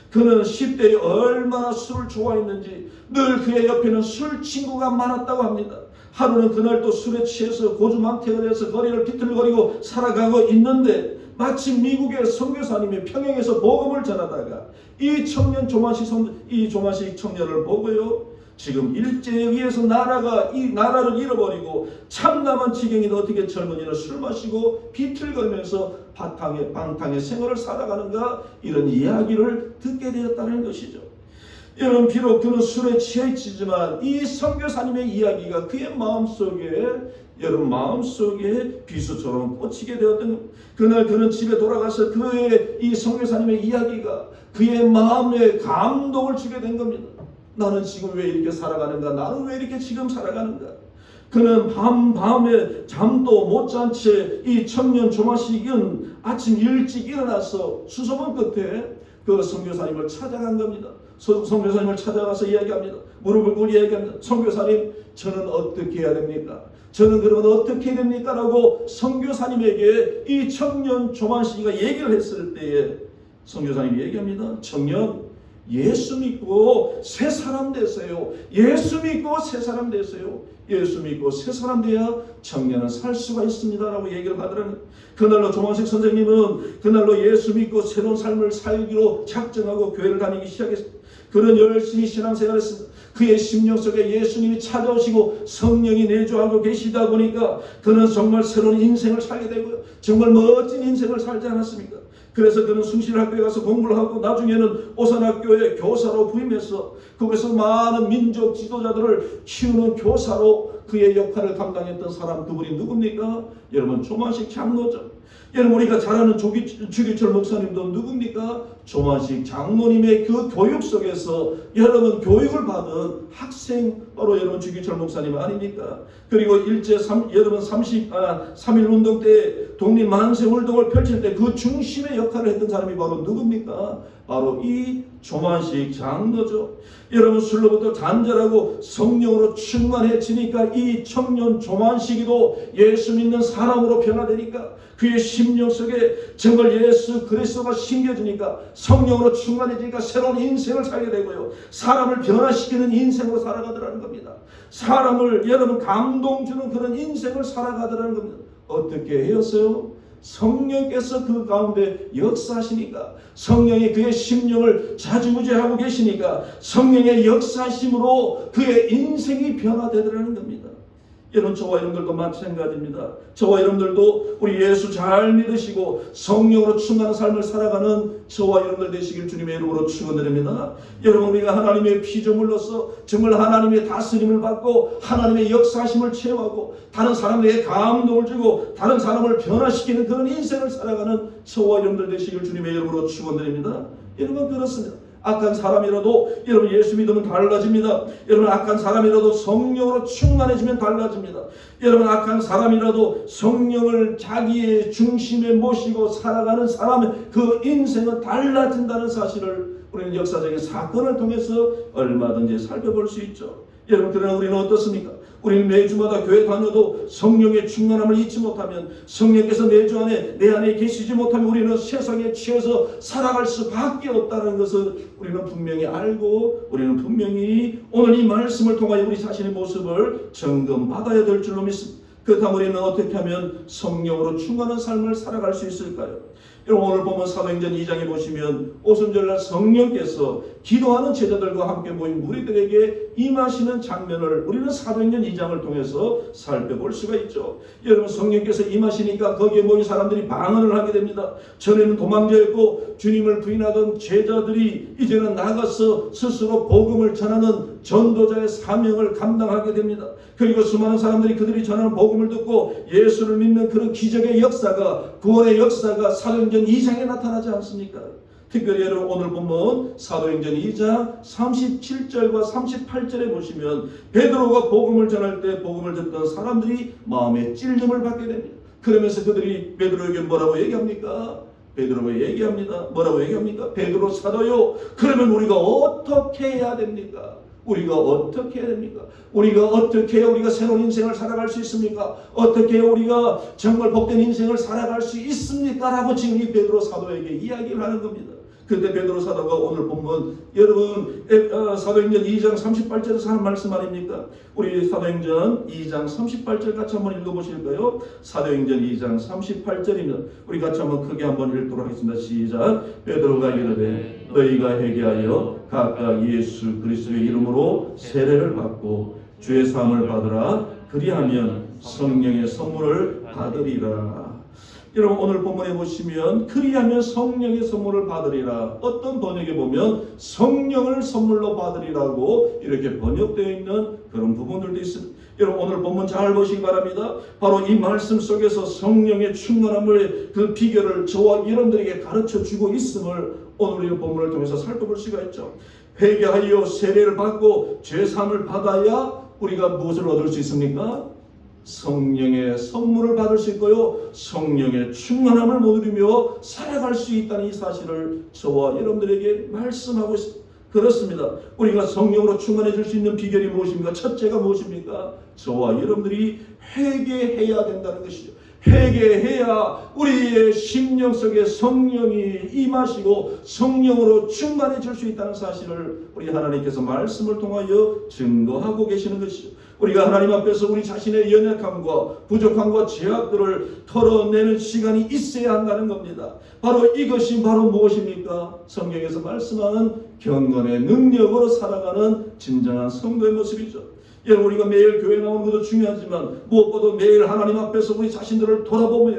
그는 10대에 얼마나 술을 좋아했는지 늘 그의 옆에는 술 친구가 많았다고 합니다. 하루는 그날 또 술에 취해서 고주망태를 해서 거리를 비틀거리고 살아가고 있는데 마침 미국의 선교사님이 평양에서 복음을 전하다가 이 조만식 청년을 보고요. 지금 일제에 의해서 이 나라를 잃어버리고 참담한 지경인데 어떻게 젊은이는 술 마시고 비틀거리면서 방탕의 생활을 살아가는가 이런 이야기를 듣게 되었다는 것이죠. 여러분 비록 그는 술에 취해 있지만 이 선교사님의 이야기가 그의 마음속에 비수처럼 꽂히게 되었던 것. 그날 그는 집에 돌아가서 그의 이 선교사님의 이야기가 그의 마음에 감동을 주게 된 겁니다. 나는 지금 왜 이렇게 살아가는가? 나는 왜 이렇게 지금 살아가는가? 그는 밤에 잠도 못 잔 채 이 청년 조만식은 아침 일찍 일어나서 수소문 끝에 그 선교사님을 찾아간 겁니다. 선교사님을 찾아가서 이야기합니다. 무릎을 꿇고 이야기합니다. 선교사님, 저는 어떻게 해야 됩니까? 저는 그러면 어떻게 해야 됩니까? 라고 선교사님에게 이 청년 조만식이가 얘기를 했을 때에 선교사님이 얘기합니다. 청년, 예수 믿고 새 사람 되세요. 예수 믿고 새 사람 되세요. 예수 믿고 새 사람 돼야 청년은 살 수가 있습니다라고 얘기를 하더라는. 그날로 조만식 선생님은 그날로 예수 믿고 새로운 삶을 살기로 작정하고 교회를 다니기 시작했습니다. 그는 열심히 신앙생활을 했습니다. 그의 심령 속에 예수님이 찾아오시고 성령이 내주하고 계시다 보니까 그는 정말 새로운 인생을 살게 되고요. 정말 멋진 인생을 살지 않았습니까? 그래서 그는 숭실학교에 가서 공부를 하고 나중에는 오산학교의 교사로 부임해서 거기서 많은 민족 지도자들을 키우는 교사로 그의 역할을 감당했던 사람, 그분이 누굽니까? 여러분, 조만식 장로죠. 여러분, 우리가 잘 아는 주기철 목사님도 누굽니까? 조만식 장로님의 그 교육 속에서 여러분 교육을 받은 학생, 바로 여러분 주기철 목사님 아닙니까? 그리고 여러분 3.1 운동 때 독립 만세 운동을 펼칠 때 그 중심의 역할을 했던 사람이 바로 누굽니까? 바로 이 조만식 장로죠. 여러분, 술로부터 단절하고 성령으로 충만해지니까 이 청년 조만식이도 예수 믿는 사람으로 변화되니까 그의 심령 속에 정말 예수 그리스도가 심겨지니까 성령으로 충만해지니까 새로운 인생을 살게 되고요. 사람을 변화시키는 인생으로 살아가더라는 겁니다. 사람을 여러분 감동 주는 그런 인생을 살아가더라는 겁니다. 어떻게 해였어요? 성령께서 그 가운데 역사하시니까, 성령이 그의 심령을 자주무제하고 계시니까 성령의 역사심으로 그의 인생이 변화되더라는 겁니다. 여러분, 저와 여러분들도 마찬가지입니다. 저와 여러분들도 우리 예수 잘 믿으시고 성령으로 충만한 삶을 살아가는 저와 여러분들 되시길 주님의 이름으로 축원드립니다. 여러분, 우리가 하나님의 피조물로서 정말 하나님의 다스림을 받고 하나님의 역사심을 체험하고 다른 사람에게 감동을 주고 다른 사람을 변화시키는 그런 인생을 살아가는 저와 여러분들 되시길 주님의 이름으로 축원드립니다. 여러분, 그렇습니다. 악한 사람이라도 여러분 예수 믿으면 달라집니다. 여러분, 악한 사람이라도 성령으로 충만해지면 달라집니다. 여러분, 악한 사람이라도 성령을 자기의 중심에 모시고 살아가는 사람의 그 인생은 달라진다는 사실을 우리는 역사적인 사건을 통해서 얼마든지 살펴볼 수 있죠. 여러분, 그러나 우리는 어떻습니까? 우리는 매주마다 교회 다녀도 성령의 충만함을 잊지 못하면, 성령께서 내 안에 계시지 못하면 우리는 세상에 취해서 살아갈 수밖에 없다는 것을 우리는 분명히 알고, 우리는 분명히 오늘 이 말씀을 통하여 우리 자신의 모습을 점검받아야 될 줄로 믿습니다. 그렇다면 우리는 어떻게 하면 성령으로 충만한 삶을 살아갈 수 있을까요? 여러분, 오늘 보면 사도행전 2장에 보시면 오순절날 성령께서 기도하는 제자들과 함께 모인 무리들에게 임하시는 장면을 우리는 사도행전 2장을 통해서 살펴볼 수가 있죠. 여러분, 성령께서 임하시니까 거기에 모인 사람들이 방언을 하게 됩니다. 전에는 도망자였고 주님을 부인하던 제자들이 이제는 나가서 스스로 복음을 전하는 전도자의 사명을 감당하게 됩니다. 그리고 수많은 사람들이 그들이 전하는 복음을 듣고 예수를 믿는 그런 기적의 역사가, 구원의 역사가 사도행전 2장에 나타나지 않습니까? 특별히 여러분, 오늘 보면 사도행전 2장 37절과 38절에 보시면 베드로가 복음을 전할 때 복음을 듣던 사람들이 마음에 찔림을 받게 됩니다. 그러면서 그들이 베드로에게 뭐라고 얘기합니까? 베드로가 얘기합니다. 뭐라고 얘기합니까? 베드로 사도요, 그러면 우리가 어떻게 해야 됩니까? 우리가 어떻게 해야 됩니까? 우리가 어떻게 해야 우리가 새로운 인생을 살아갈 수 있습니까? 어떻게 해야 우리가 정말 복된 인생을 살아갈 수 있습니까? 라고 지금 이 베드로 사도에게 이야기를 하는 겁니다. 그때 베드로 사도가 오늘 보면 여러분 사도행전 2장 38절에서 하는 말씀 아닙니까? 우리 사도행전 2장 38절 같이 한번 읽어보실까요? 사도행전 2장 38절입니다. 우리 같이 한번 크게 한번 읽도록 하겠습니다. 시작. 베드로가 이르되 너희가 회개하여 각각 예수 그리스도의 이름으로 세례를 받고 죄 사함을 받으라. 그리하면 성령의 선물을 받으리라. 여러분, 오늘 본문에 보시면 그리하면 성령의 선물을 받으리라, 어떤 번역에 보면 성령을 선물로 받으리라고 이렇게 번역되어 있는 그런 부분들도 있습니다. 여러분, 오늘 본문 잘 보시기 바랍니다. 바로 이 말씀 속에서 성령의 충만함을 그 비결을 저와 여러분들에게 가르쳐 주고 있음을 오늘 이 본문을 통해서 살펴볼 수가 있죠. 회개하여 세례를 받고 죄사함을 받아야 우리가 무엇을 얻을 수 있습니까? 성령의 선물을 받을 수 있고요, 성령의 충만함을 못 누리며 살아갈 수 있다는 이 사실을 저와 여러분들에게 말씀하고 있습니다. 그렇습니다. 우리가 성령으로 충만해질 수 있는 비결이 무엇입니까? 첫째가 무엇입니까? 저와 여러분들이 회개해야 된다는 것이죠. 회개해야 우리의 심령 속에 성령이 임하시고 성령으로 충만해질 수 있다는 사실을 우리 하나님께서 말씀을 통하여 증거하고 계시는 것이죠. 우리가 하나님 앞에서 우리 자신의 연약함과 부족함과 죄악들을 털어내는 시간이 있어야 한다는 겁니다. 바로 이것이 바로 무엇입니까? 성경에서 말씀하는 경건의 능력으로 살아가는 진정한 성도의 모습이죠. 여러분, 우리가 매일 교회 나오는 것도 중요하지만 무엇보다 매일 하나님 앞에서 우리 자신들을 돌아보며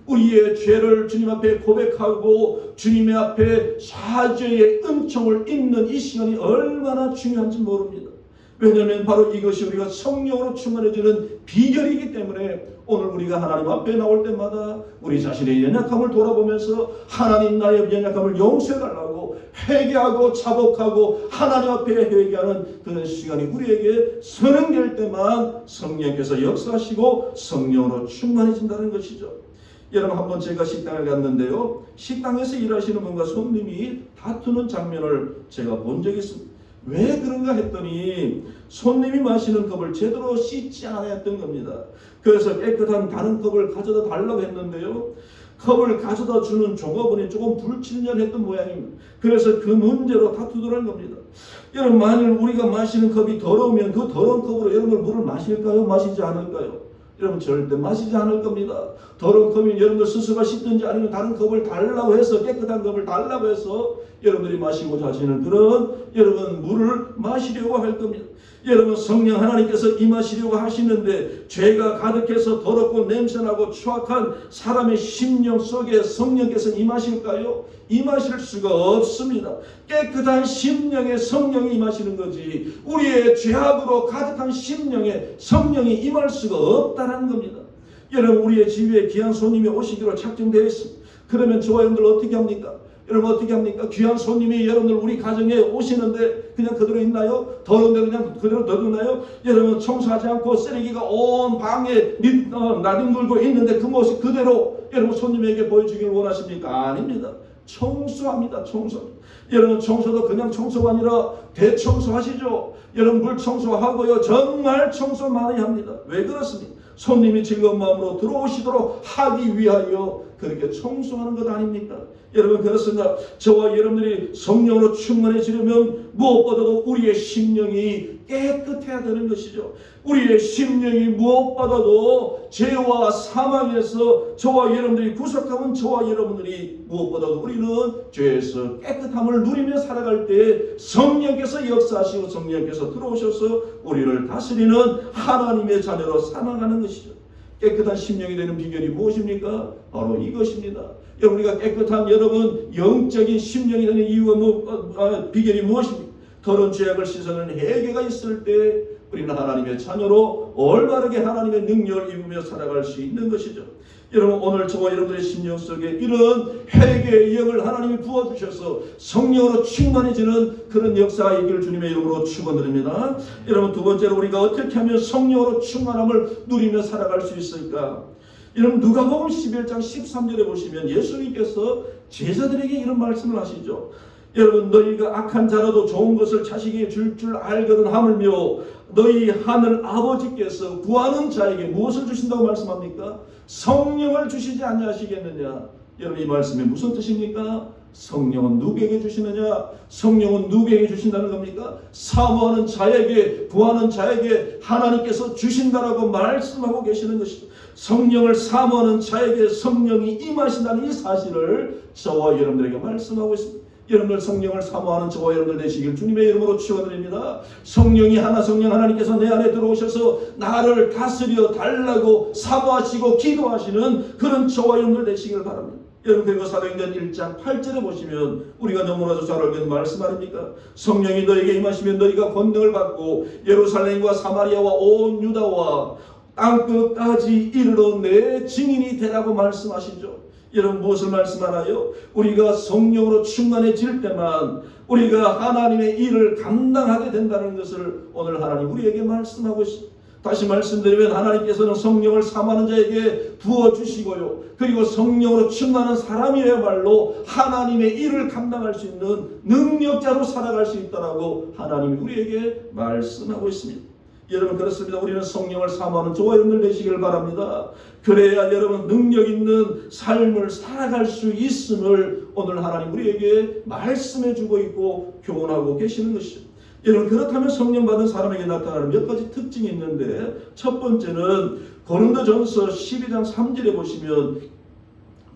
우리의 죄를 주님 앞에 고백하고 주님의 앞에 사죄의 은총을 입는 이 시간이 얼마나 중요한지 모릅니다. 왜냐하면 바로 이것이 우리가 성령으로 충만해지는 비결이기 때문에 오늘 우리가 하나님 앞에 나올 때마다 우리 자신의 연약함을 돌아보면서 하나님 나의 연약함을 용서해달라고 회개하고 자복하고 하나님 앞에 회개하는 그런 시간이 우리에게 선행될 때만 성령께서 역사하시고 성령으로 충만해진다는 것이죠. 여러분, 한번 제가 식당을 갔는데요, 식당에서 일하시는 분과 손님이 다투는 장면을 제가 본 적이 있습니다. 왜 그런가 했더니 손님이 마시는 컵을 제대로 씻지 않았던 겁니다. 그래서 깨끗한 다른 컵을 가져다 달라고 했는데요, 컵을 가져다 주는 종업원이 조금 불친절했던 모양입니다. 그래서 그 문제로 다투더라는 겁니다. 여러분, 만일 우리가 마시는 컵이 더러우면 그 더러운 컵으로 여러분 물을 마실까요? 마시지 않을까요? 여러분, 절대 마시지 않을 겁니다. 더러운 컵이면 여러분들 스스로가 씻든지 아니면 다른 컵을 달라고 해서, 깨끗한 컵을 달라고 해서 여러분들이 마시고자 하시는 그런 여러분 물을 마시려고 할 겁니다. 여러분, 성령 하나님께서 임하시려고 하시는데 죄가 가득해서 더럽고 냄새나고 추악한 사람의 심령 속에 성령께서 임하실까요? 임하실 수가 없습니다. 깨끗한 심령에 성령이 임하시는 거지 우리의 죄악으로 가득한 심령에 성령이 임할 수가 없다는 겁니다. 여러분, 우리의 집에 귀한 손님이 오시기로 작정되어 있습니다. 그러면 저와 여러분들 어떻게 합니까? 여러분, 어떻게 합니까? 귀한 손님이 여러분들 우리 가정에 오시는데 그냥 그대로 있나요? 더러운데 그냥 그대로 놔두나요? 여러분, 청소하지 않고 쓰레기가 온 방에 나뒹굴고 있는데 그 모습 그대로 여러분 손님에게 보여주길 원하십니까? 아닙니다. 청소합니다. 청소. 여러분, 청소도 그냥 청소가 아니라 대청소하시죠. 여러분, 물 청소하고요, 정말 청소 많이 합니다. 왜 그렇습니까? 손님이 즐거운 마음으로 들어오시도록 하기 위하여 그렇게 청소하는 것 아닙니까? 여러분, 그렇습니다. 저와 여러분들이 성령으로 충만해지려면 무엇보다도 우리의 심령이 깨끗해야 되는 것이죠. 우리의 심령이 무엇보다도 죄와 사망에서 저와 여러분들이 구속하면 저와 여러분들이 무엇보다도 우리는 죄에서 깨끗함을 누리며 살아갈 때 성령께서 역사하시고 성령께서 들어오셔서 우리를 다스리는 하나님의 자녀로 살아가는 것이죠. 깨끗한 심령이 되는 비결이 무엇입니까? 바로 이것입니다. 여러분, 우리가 깨끗한 여러분 영적인 심령이 되는 이유가 비결이 무엇입니까? 더러운 죄악을 씻어내는 회개가 있을 때 우리는 하나님의 자녀로 올바르게 하나님의 능력을 입으며 살아갈 수 있는 것이죠. 여러분, 오늘 저와 여러분들의 심령 속에 이런 회개의 영을 하나님이 부어주셔서 성령으로 충만해지는 그런 역사가 있기를 주님의 이름으로 축원드립니다. 여러분, 두 번째로 우리가 어떻게 하면 성령으로 충만함을 누리며 살아갈 수 있을까? 여러분, 누가복음 11장 13절에 보시면 예수님께서 제자들에게 이런 말씀을 하시죠. 여러분, 너희가 악한 자라도 좋은 것을 자식에게 줄 알거든 하물며 너희 하늘 아버지께서 구하는 자에게 무엇을 주신다고 말씀합니까? 성령을 주시지 아니하시겠느냐? 여러분, 이 말씀이 무슨 뜻입니까? 성령은 누구에게 주시느냐? 성령은 누구에게 주신다는 겁니까? 사모하는 자에게, 구하는 자에게 하나님께서 주신다라고 말씀하고 계시는 것이죠. 성령을 사모하는 자에게 성령이 임하신다는 이 사실을 저와 여러분들에게 말씀하고 있습니다. 여러분들 성령을 사모하는 저와 여러분들 되시길 주님의 이름으로 축원드립니다. 성령이 성령 하나님께서 내 안에 들어오셔서 나를 다스려 달라고 사모하시고 기도하시는 그런 저와 여러분들 되시길 바랍니다. 여러분, 그리고 사도행전 1장 8절에 보시면 우리가 너무나도 잘 알고 말씀 아닙니까? 성령이 너에게 임하시면 너희가 권능을 받고 예루살렘과 사마리아와 온 유다와 땅끝까지 이르러 내 증인이 되라고 말씀하시죠. 여러분, 무엇을 말씀하나요? 우리가 성령으로 충만해질 때만 우리가 하나님의 일을 감당하게 된다는 것을 오늘 하나님 우리에게 말씀하고 있습니다. 다시 말씀드리면 하나님께서는 성령을 사모하는 자에게 부어주시고요, 그리고 성령으로 충만한 사람이야말로 하나님의 일을 감당할 수 있는 능력자로 살아갈 수 있다라고 하나님이 우리에게 말씀하고 있습니다. 여러분, 그렇습니다. 우리는 성령을 사모하는 저와 여러분들 되시기를 바랍니다. 그래야 여러분 능력 있는 삶을 살아갈 수 있음을 오늘 하나님 우리에게 말씀해 주고 있고 교훈하고 계시는 것이죠. 여러분 그렇다면 성령 받은 사람에게 나타나는 몇 가지 특징이 있는데, 첫 번째는 고린도전서 12장 3절에 보시면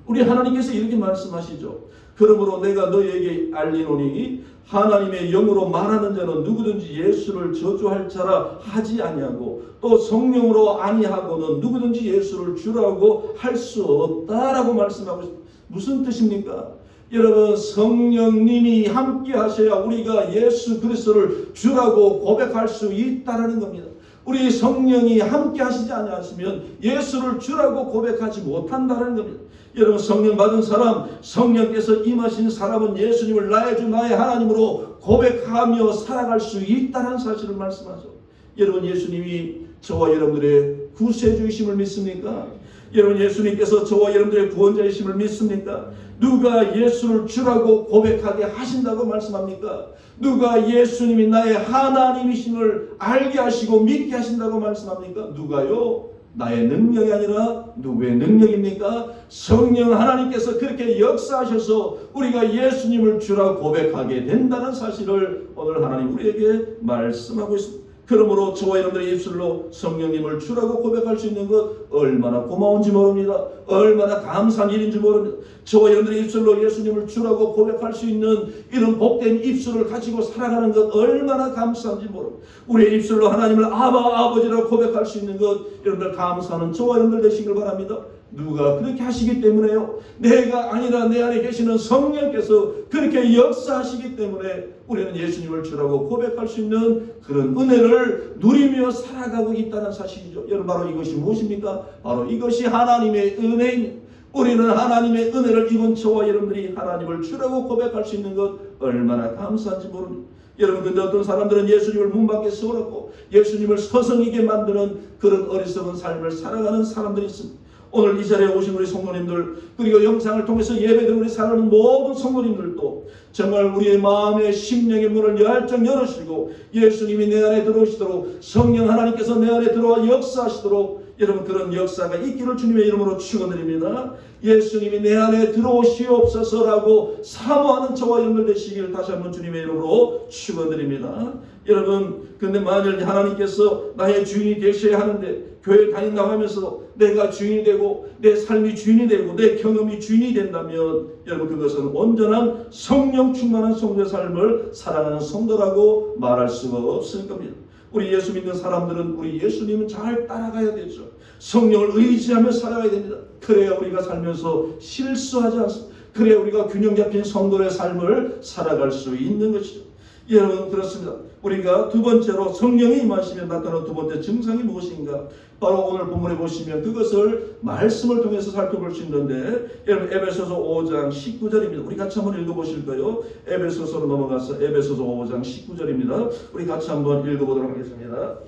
우리 하나님께서 이렇게 말씀하시죠. 그러므로 내가 너희에게 알리노니 하나님의 영으로 말하는 자는 누구든지 예수를 저주할 자라 하지 아니하고 또 성령으로 아니하고는 누구든지 예수를 주라고 할 수 없다라고 말씀하고 있습니다. 무슨 뜻입니까? 여러분 성령님이 함께 하셔야 우리가 예수 그리스도를 주라고 고백할 수 있다라는 겁니다. 우리 성령이 함께 하시지 않으시면 예수를 주라고 고백하지 못한다는 겁니다. 여러분 성령 받은 사람, 성령께서 임하신 사람은 예수님을 나의 주 나의 하나님으로 고백하며 살아갈 수 있다는 사실을 말씀하죠. 여러분 예수님이 저와 여러분들의 구세주이심을 믿습니까? 여러분 예수님께서 저와 여러분들의 구원자이심을 믿습니까? 누가 예수를 주라고 고백하게 하신다고 말씀합니까? 누가 예수님이 나의 하나님이심을 알게 하시고 믿게 하신다고 말씀합니까? 누가요? 나의 능력이 아니라 누구의 능력입니까? 성령 하나님께서 그렇게 역사하셔서 우리가 예수님을 주라고 고백하게 된다는 사실을 오늘 하나님 우리에게 말씀하고 있습니다. 그러므로 저와 여러분들의 입술로 성령님을 주라고 고백할 수 있는 것 얼마나 고마운지 모릅니다. 얼마나 감사한 일인지 모릅니다. 저와 여러분들의 입술로 예수님을 주라고 고백할 수 있는 이런 복된 입술을 가지고 살아가는 것 얼마나 감사한지 모릅니다. 우리의 입술로 하나님을 아버지라고 고백할 수 있는 것 여러분들 감사하는 저와 여러분들 되시길 바랍니다. 누가 그렇게 하시기 때문에요. 내가 아니라 내 안에 계시는 성령께서 그렇게 역사하시기 때문에 우리는 예수님을 주라고 고백할 수 있는 그런 은혜를 누리며 살아가고 있다는 사실이죠. 여러분 바로 이것이 무엇입니까? 바로 이것이 하나님의 은혜입니다. 우리는 하나님의 은혜를 입은 저와 여러분들이 하나님을 주라고 고백할 수 있는 것 얼마나 감사한지 모릅니다. 여러분 근데 어떤 사람들은 예수님을 문 밖에 세워놓고 예수님을 서성이게 만드는 그런 어리석은 삶을 살아가는 사람들이 있습니다. 오늘 이 자리에 오신 우리 성도님들 그리고 영상을 통해서 예배드리는 우리 사랑하는 모든 성도님들도 정말 우리의 마음의 심령의 문을 얄쩍 열으시고 예수님이 내 안에 들어오시도록 성령 하나님께서 내 안에 들어와 역사하시도록 여러분 그런 역사가 있기를 주님의 이름으로 축원드립니다. 예수님이 내 안에 들어오시옵소서라고 사모하는 저와 여러분들 되시기를 다시 한번 주님의 이름으로 축원드립니다. 여러분 근데 만일 하나님께서 나의 주인이 되셔야 하는데 교회 다닌다고 하면서 내가 주인이 되고 내 삶이 주인이 되고 내 경험이 주인이 된다면 여러분 그것은 온전한 성령 충만한 성도의 삶을 살아가는 성도라고 말할 수가 없을 겁니다. 우리 예수 믿는 사람들은 우리 예수님은 잘 따라가야 되죠. 성령을 의지하며 살아가야 됩니다. 그래야 우리가 살면서 실수하지 않습니다. 그래야 우리가 균형 잡힌 성도의 삶을 살아갈 수 있는 것이죠. 여러분 그렇습니다. 우리가 두 번째로 성령이 임하시면 나타나는 두 번째 증상이 무엇인가? 바로 오늘 본문에 보시면 그것을 말씀을 통해서 살펴볼 수 있는데 여러분 에베소서 5장 19절입니다. 우리 같이 한번 읽어보실까요? 에베소서로 넘어가서 에베소서 5장 19절입니다. 우리 같이 한번 읽어보도록 하겠습니다.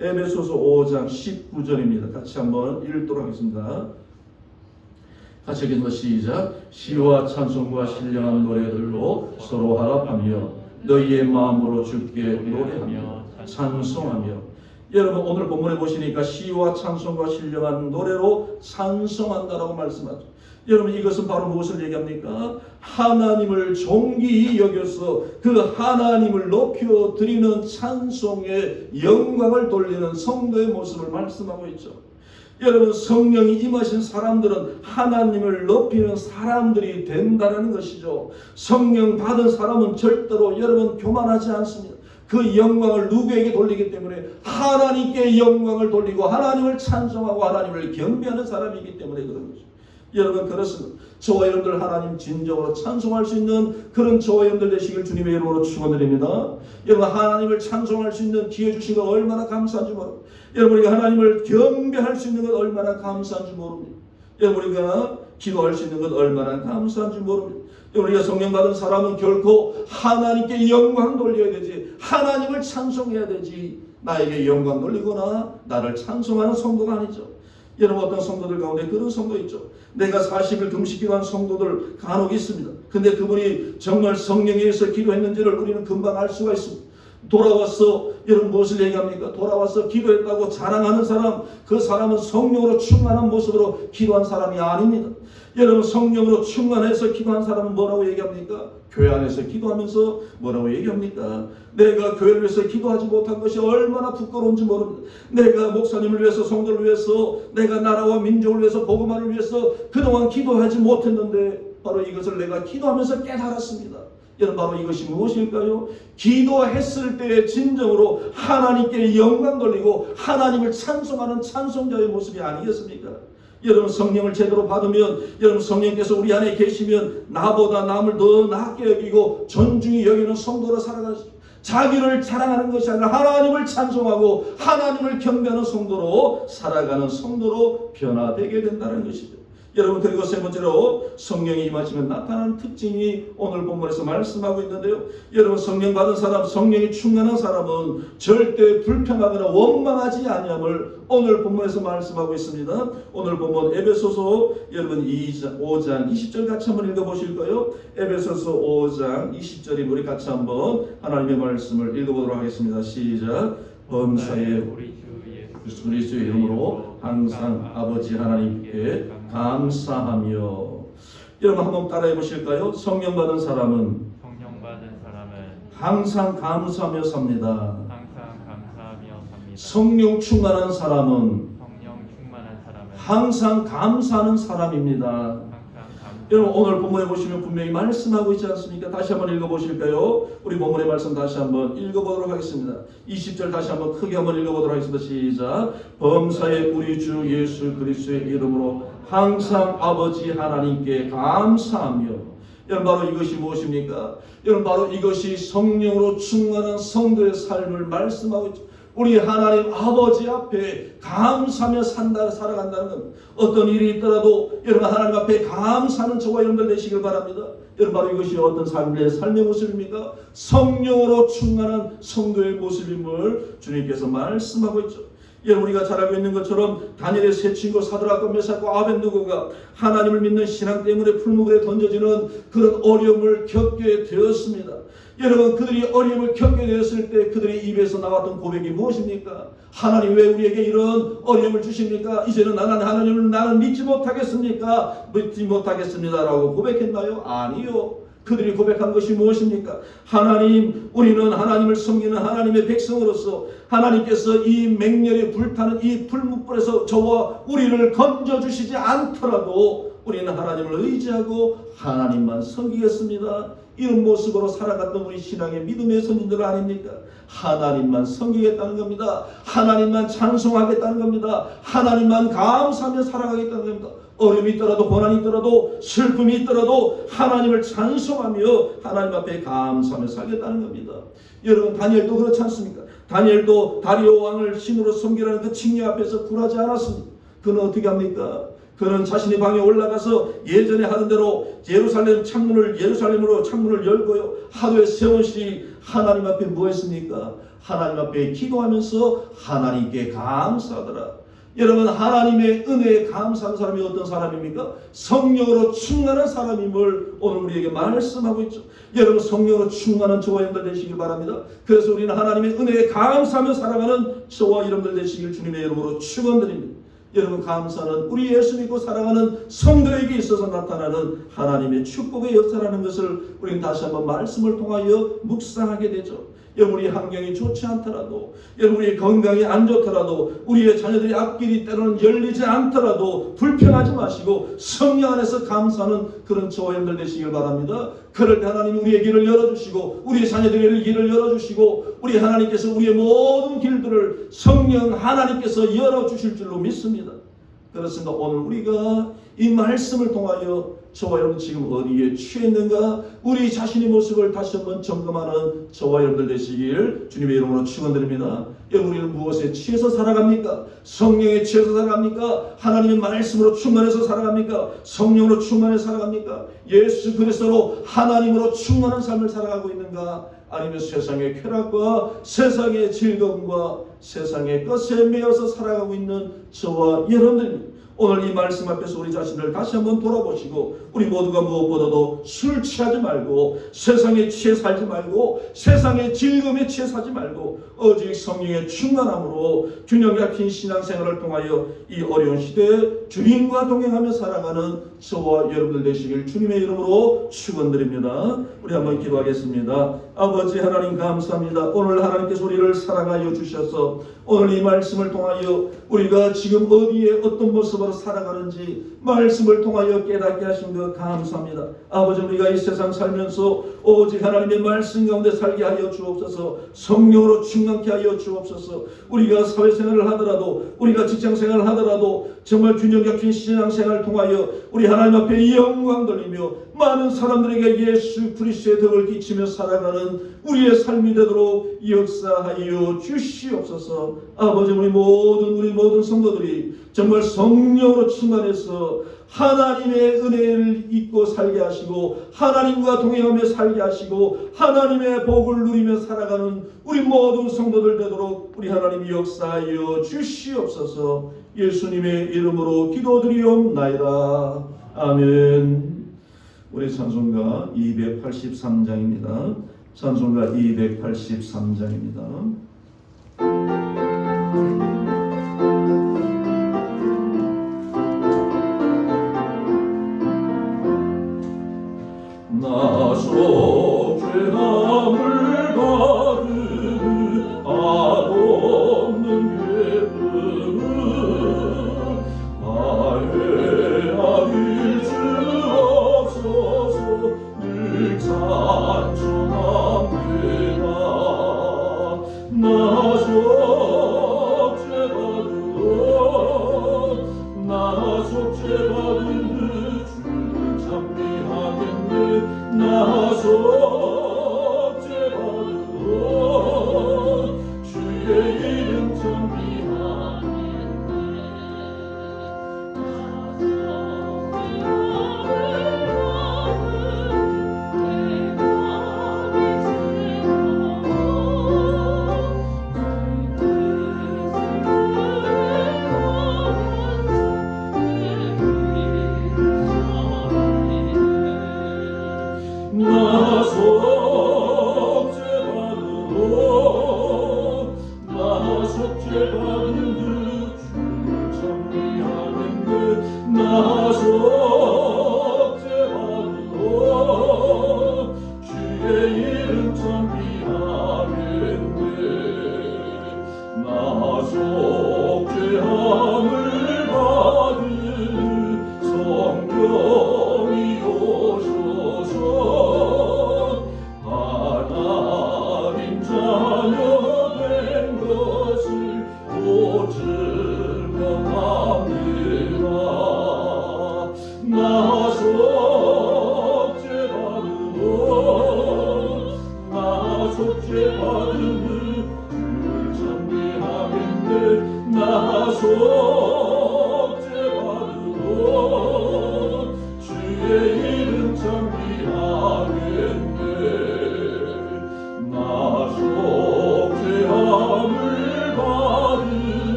에베소서 5장 19절입니다. 같이 한번 읽도록 하겠습니다. 같이 읽어서 시작. 시와 찬송과 신령한 노래들로 서로 화합하며 너희의 마음으로 주께 노래하며 찬송하며. 여러분 오늘 본문에 보시니까 시와 찬송과 신령한 노래로 찬송한다라고 말씀하죠. 여러분 이것은 바로 무엇을 얘기합니까? 하나님을 존귀히 여겨서 그 하나님을 높여 드리는 찬송의 영광을 돌리는 성도의 모습을 말씀하고 있죠. 여러분 성령이 임하신 사람들은 하나님을 높이는 사람들이 된다는 것이죠. 성령 받은 사람은 절대로 여러분 교만하지 않습니다. 그 영광을 누구에게 돌리기 때문에 하나님께 영광을 돌리고 하나님을 찬송하고 하나님을 경배하는 사람이기 때문에 그런 거죠. 여러분 그렇습니다. 저와 여러분들 하나님 진정으로 찬송할 수 있는 그런 저와 여러분들 되시길 주님의 이름으로 축원드립니다. 여러분 하나님을 찬송할 수 있는 기회 주신 것 얼마나 감사한지 모릅니다. 여러분 우리가 하나님을 경배할 수 있는 것 얼마나 감사한지 모릅니다. 여러분 우리가 기도할 수 있는 것 얼마나 감사한지 모릅니다. 우리가 성령 받은 사람은 결코 하나님께 영광 돌려야 되지 하나님을 찬송해야 되지 나에게 영광 돌리거나 나를 찬송하는 성도가 아니죠. 여러분 어떤 성도들 가운데 그런 성도 있죠. 내가 40일 금식 기도한 성도들 간혹 있습니다. 근데 그분이 정말 성령에 의해서 기도했는지를 우리는 금방 알 수가 있습니다. 돌아와서 여러분 무엇을 얘기합니까? 돌아와서 기도했다고 자랑하는 사람, 그 사람은 성령으로 충만한 모습으로 기도한 사람이 아닙니다. 여러분 성령으로 충만해서 기도한 사람은 뭐라고 얘기합니까? 교회 안에서 기도하면서 뭐라고 얘기합니까? 내가 교회를 위해서 기도하지 못한 것이 얼마나 부끄러운지 모릅니다. 내가 목사님을 위해서, 성도를 위해서, 내가 나라와 민족을 위해서, 복음화를 위해서 그동안 기도하지 못했는데 바로 이것을 내가 기도하면서 깨달았습니다. 여러분 바로 이것이 무엇일까요? 기도했을 때의 진정으로 하나님께 영광 돌리고 하나님을 찬송하는 찬송자의 모습이 아니겠습니까? 여러분 성령을 제대로 받으면, 여러분 성령께서 우리 안에 계시면 나보다 남을 더 낫게 여기고 존중히 여기는 성도로 살아가시고, 자기를 자랑하는 것이 아니라 하나님을 찬송하고 하나님을 경배하는 성도로 살아가는 성도로 변화되게 된다는 것이죠. 여러분 그리고 세 번째로 성령이 임하시면 나타나는 특징이 오늘 본문에서 말씀하고 있는데요. 여러분 성령 받은 사람, 성령이 충만한 사람은 절대 불평하거나 원망하지 아니함을 오늘 본문에서 말씀하고 있습니다. 오늘 본문 에베소서 여러분 5장 20절 같이 한번 읽어보실까요? 에베소서 5장 20절이 우리 같이 한번 하나님의 말씀을 읽어보도록 하겠습니다. 시작. 범사에 우리 주 이름으로 항상 아버지 하나님께 감사하며. 여러분 한번 따라해 보실까요? 성령 받은 사람은 항상 감사하며 삽니다. 성령 충만한 사람은 항상 감사하는 사람입니다. 여러분 오늘 본문에 보시면 분명히 말씀하고 있지 않습니까? 다시 한번 읽어보실까요? 우리 본문의 말씀 다시 한번 읽어보도록 하겠습니다. 20절 다시 한번 크게 한번 읽어보도록 하겠습니다. 시작. 범사에 우리 주 예수 그리스도의 이름으로 항상 아버지 하나님께 감사하며. 여러분 바로 이것이 무엇입니까? 여러분 바로 이것이 성령으로 충만한 성도의 삶을 말씀하고 있죠. 우리 하나님 아버지 앞에 감사하며 살아간다는 것. 어떤 일이 있더라도 여러분 하나님 앞에 감사하는 저와 여러분들 되시길 바랍니다. 여러분 바로 이것이 어떤 삶의 모습입니까? 성령으로 충만한 성도의 모습임을 주님께서 말씀하고 있죠. 여러분 우리가 잘 알고 있는 것처럼 다니엘의 세 친구 사드락과 메삭과 아벳느고가 하나님을 믿는 신앙 때문에 풀무불에 던져지는 그런 어려움을 겪게 되었습니다. 여러분 그들이 어려움을 겪게 되었을 때 그들의 입에서 나왔던 고백이 무엇입니까? 하나님 왜 우리에게 이런 어려움을 주십니까? 이제는 나는 믿지 못하겠습니까? 믿지 못하겠습니다 라고 고백했나요? 아니요. 그들이 고백한 것이 무엇입니까? 하나님, 우리는 하나님을 섬기는 하나님의 백성으로서 하나님께서 이 맹렬히 불타는 이 풀무불에서 저와 우리를 건져주시지 않더라도 우리는 하나님을 의지하고 하나님만 섬기겠습니다. 이런 모습으로 살아갔던 우리 신앙의 믿음의 선진들 아닙니까? 하나님만 섬기겠다는 겁니다. 하나님만 찬송하겠다는 겁니다. 하나님만 감사하며 살아가겠다는 겁니다. 어려움이 있더라도 고난이 있더라도 슬픔이 있더라도 하나님을 찬송하며 하나님 앞에 감사하며 살겠다는 겁니다. 여러분 다니엘도 그렇지 않습니까? 다니엘도 다리오 왕을 신으로 섬기라는 그 칙령 앞에서 굴하지 않았습니다. 그는 어떻게 합니까? 그는 자신의 방에 올라가서 예전에 하던 대로 예루살렘으로 창문을 열고요. 하루에 3번씩 하나님 앞에 뭐 했습니까? 하나님 앞에 기도하면서 하나님께 감사하더라. 여러분 하나님의 은혜에 감사하는 사람이 어떤 사람입니까? 성령으로 충만한 사람임을 오늘 우리에게 말씀하고 있죠. 여러분 성령으로 충만한 저와 여러분들 되시길 바랍니다. 그래서 우리는 하나님의 은혜에 감사하며 살아가는 저와 여러분들 되시길 주님의 이름으로 축원드립니다. 여러분 감사는 우리 예수 믿고 사랑하는 성도에게 있어서 나타나는 하나님의 축복의 역사라는 것을 우리는 다시 한번 말씀을 통하여 묵상하게 되죠. 여러분 우리 환경이 좋지 않더라도, 여러분 우리 건강이 안 좋더라도, 우리의 자녀들이 앞길이 때로는 열리지 않더라도 불평하지 마시고 성령 안에서 감사하는 그런 저와 여러분들 되시길 바랍니다. 그럴 때 하나님 우리의 길을 열어주시고 우리 자녀들의 길을 열어주시고 우리 하나님께서 우리의 모든 길들을 성령 하나님께서 열어주실 줄로 믿습니다. 그렇습니다. 오늘 우리가 이 말씀을 통하여 저와 여러분 지금 어디에 취했는가 우리 자신의 모습을 다시 한번 점검하는 저와 여러분들 되시길 주님의 이름으로 축원드립니다. 여러분 우리는 무엇에 취해서 살아갑니까? 성령에 취해서 살아갑니까? 하나님의 말씀으로 충만해서 살아갑니까? 성령으로 충만해서 살아갑니까? 예수 그리스도로 하나님으로 충만한 삶을 살아가고 있는가? 아니면 세상의 쾌락과 세상의 즐거움과 세상의 것에 매여서 살아가고 있는 저와 여러분들, 오늘 이 말씀 앞에서 우리 자신을 다시 한번 돌아보시고 우리 모두가 무엇보다도 술 취하지 말고 세상에 취해 살지 말고 세상의 즐거움에 취해 살지 말고 오직 성령의 충만함으로 균형 잡힌 신앙생활을 통하여 이 어려운 시대에 주님과 동행하며 살아가는 저와 여러분들 되시길 주님의 이름으로 축원드립니다. 우리 한번 기도하겠습니다. 아버지 하나님 감사합니다. 오늘 하나님께서 우리를 사랑하여 주셔서 오늘 이 말씀을 통하여 우리가 지금 어디에 어떤 모습으로 살아가는지 말씀을 통하여 깨닫게 하신 것 감사합니다. 아버지 우리가 이 세상 살면서 오직 하나님의 말씀 가운데 살게 하여 주옵소서. 성령으로 충만케 하여 주옵소서. 우리가 사회생활을 하더라도 우리가 직장생활을 하더라도 정말 균형 잡힌 신앙생활을 통하여 우리 하나님 앞에 영광 돌리며 많은 사람들에게 예수 그리스도의 덕을 끼치며 살아가는 우리의 삶이 되도록 역사하여 주시옵소서. 아버지 우리 모든 성도들이 정말 성령으로 충만해서 하나님의 은혜를 잊고 살게 하시고 하나님과 동행하며 살게 하시고 하나님의 복을 누리며 살아가는 우리 모든 성도들 되도록 우리 하나님이 역사하여 주시옵소서. 예수님의 이름으로 기도드리옵나이다. 아멘. 우리 찬송가 283장입니다. 찬송가 283장입니다. 나서 죄함을 가득 아없는 괴로움을 다해하길 수 없어서 늘 찬송합니다. 나서 죄받은 주를 찬미하겠네. 나서 죄받으러 주의 이름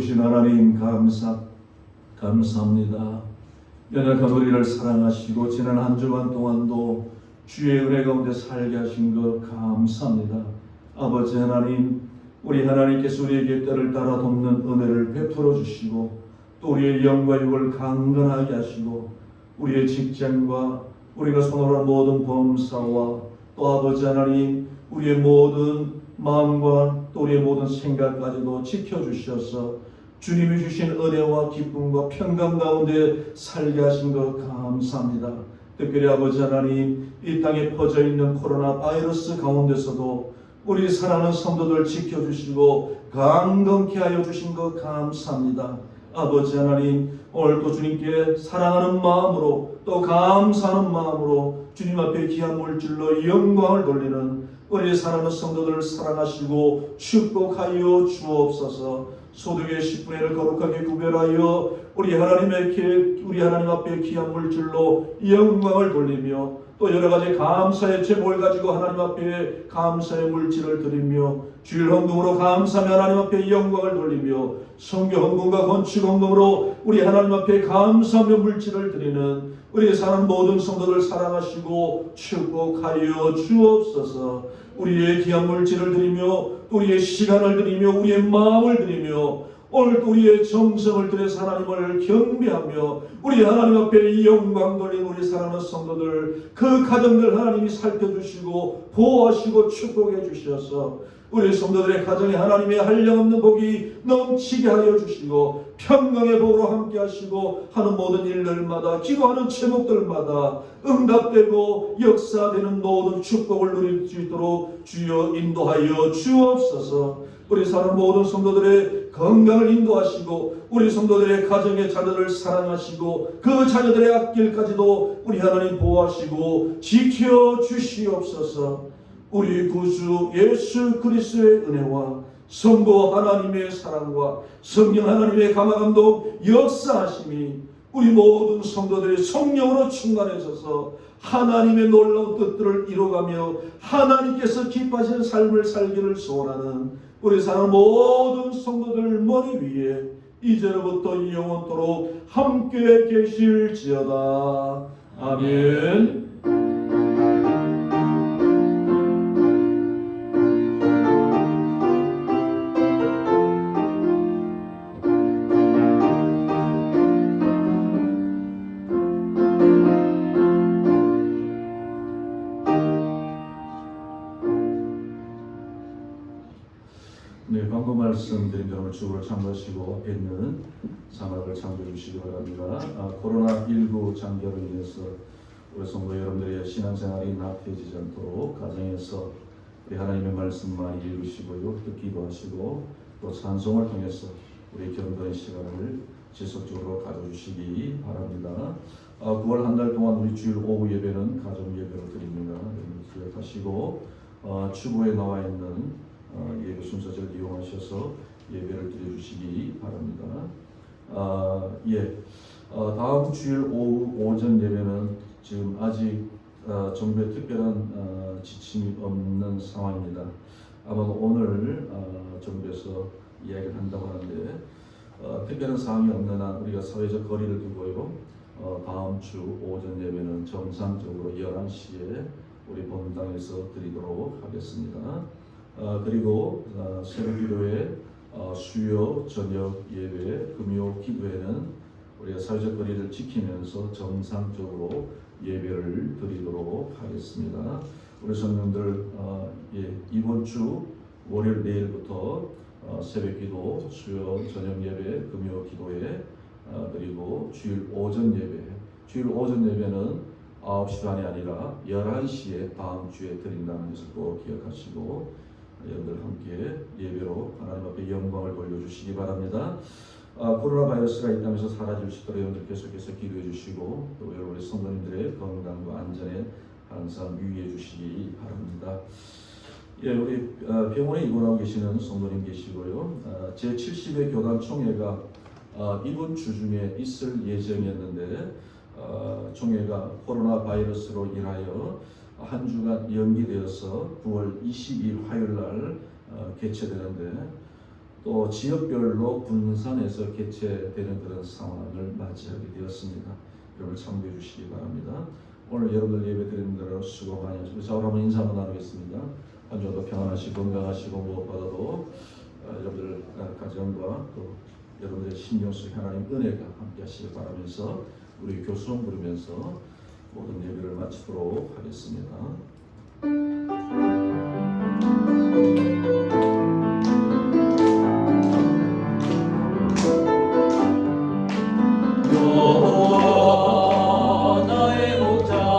주신 하나님 감사합니다. 연약한 우리를 사랑하시고 지난 한 주간 동안도 주의 은혜 가운데 살게 하신 것 감사합니다. 아버지 하나님, 우리 하나님께서 우리에게 때를 따라 돕는 은혜를 베풀어 주시고 또 우리의 영과 육을 강건하게 하시고 우리의 직장과 우리가 손으로 한 모든 범사와 또 아버지 하나님 우리의 모든 마음과 또 우리의 모든 생각까지도 지켜주셔서 주님이 주신 은혜와 기쁨과 평강 가운데 살게 하신 것 감사합니다. 특별히 아버지 하나님, 이 땅에 퍼져 있는 코로나 바이러스 가운데서도 우리 사랑하는 성도들 지켜주시고 강건케 하여 주신 것 감사합니다. 아버지 하나님, 오늘도 주님께 사랑하는 마음으로 또 감사하는 마음으로 주님 앞에 귀한 물질로 영광을 돌리는 우리 사랑하는 성도들을 사랑하시고 축복하여 주옵소서. 소득의 10분의 1을 거룩하게 구별하여 우리 하나님 앞에 귀한 물질로 영광을 돌리며 또 여러 가지 감사의 제목을 가지고 하나님 앞에 감사의 물질을 드리며 주일 헌금으로 감사하며 하나님 앞에 영광을 돌리며 성교 헌금과 건축 헌금으로 우리 하나님 앞에 감사하며 물질을 드리는 우리 사는 모든 성도들 사랑하시고 축복하여 주옵소서. 우리의 귀한 물질을 드리며 우리의 시간을 드리며 우리의 마음을 드리며 오늘도 우리의 정성을 들여서 하나님을 경배하며 우리 하나님 앞에 영광 돌린 우리 사랑하는 성도들, 그 가정들 하나님이 살펴주시고 보호하시고 축복해 주셔서 우리 성도들의 가정에 하나님의 한량없는 복이 넘치게 하여 주시고 평강의 복으로 함께 하시고 하는 모든 일들마다 기도하는 제목들마다 응답되고 역사되는 모든 축복을 누릴 수 있도록 주여 인도하여 주옵소서. 우리 사는 모든 성도들의 건강을 인도하시고 우리 성도들의 가정의 자녀들을 사랑하시고 그 자녀들의 앞길까지도 우리 하나님 보호하시고 지켜주시옵소서. 우리 구주 예수 그리스도의 은혜와 성부 하나님의 사랑과 성령 하나님의 감화감동 역사하심이 우리 모든 성도들의 성령으로 충만해져서 하나님의 놀라운 뜻들을 이루어가며 하나님께서 기뻐하시는 삶을 살기를 소원하는 우리 사는 모든 성도들 머리 위에 이제로부터 영원토록 함께 계실지어다. 아멘. 네, 광고 말씀드린 점을 주보를 참고하시고 앞에 있는 자막을 참고해 주시기 바랍니다. 코로나19 장기로 인해서 우리 성도 여러분들의 신앙생활이 나태해지지 않도록 가정에서 우리 하나님의 말씀 많이 읽으시고요, 또 기도하시고 또 찬송을 통해서 우리 경건의 시간을 지속적으로 가져주시기 바랍니다. 9월 한 달 동안 우리 주일 오후 예배는 가정 예배로 드립니다. 기억하시고 추구에 나와 있는 예배 순서를 이용하셔서 예배를 드려주시기 바랍니다. 다음 주일 오전 예배는 지금 아직 정부의 특별한 지침이 없는 상황입니다. 아마도 오늘 정부에서 이야기를 한다고 하는데 특별한 사항이 없는 한 우리가 사회적 거리를 두고요. 다음 주 오전 예배는 정상적으로 11시에 우리 본당에서 드리도록 하겠습니다. 그리고 새벽 기도회, 수요 저녁 예배, 금요 기도회는 우리가 사회적 거리를 지키면서 정상적으로 예배를 드리도록 하겠습니다. 우리 성도님들 이번 주 월요일 내일부터 새벽 기도, 수요 저녁 예배, 금요 기도회, 그리고 주일 오전 예배. 주일 오전 예배는 9시 반이 아니라 11시에 다음 주에 드린다는 것을 꼭 기억하시고 여러분들 함께 예배로 하나님 앞에 영광을 돌려주시기 바랍니다. 코로나 바이러스가 이 땅에서 사라질 수 있도록 여러분들 계속해서 기도해 주시고 또 여러분의 성도님들의 건강과 안전에 항상 유의해 주시기 바랍니다. 우리 병원에 입원하고 계시는 성도님 계시고요. 제70회 교단 총회가 이번 주 중에 있을 예정이었는데 총회가 코로나 바이러스로 인하여 한 주간 연기되어서 9월 22일 화요일 날 개최되는데 또 지역별로 분산해서 개최되는 그런 상황을 맞이하게 되었습니다. 여러분 참고해 주시기 바랍니다. 오늘 여러분들 예배 드리는 대로 수고 많이 하시고 자, 오늘 한번 인사 한번 나누겠습니다. 한 주도 평안하시고 건강하시고 무엇보다도 여러분들 가정과 또 여러분들의 신경 속에 하나님 은혜가 함께 하시길 바라면서 우리 교수송 부르면서 모든 예배를 마치도록 하겠습니다. 나의 목자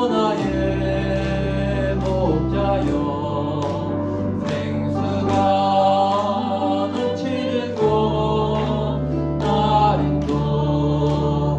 나의 목자여 생수가 넘치는 곳 날 인도하시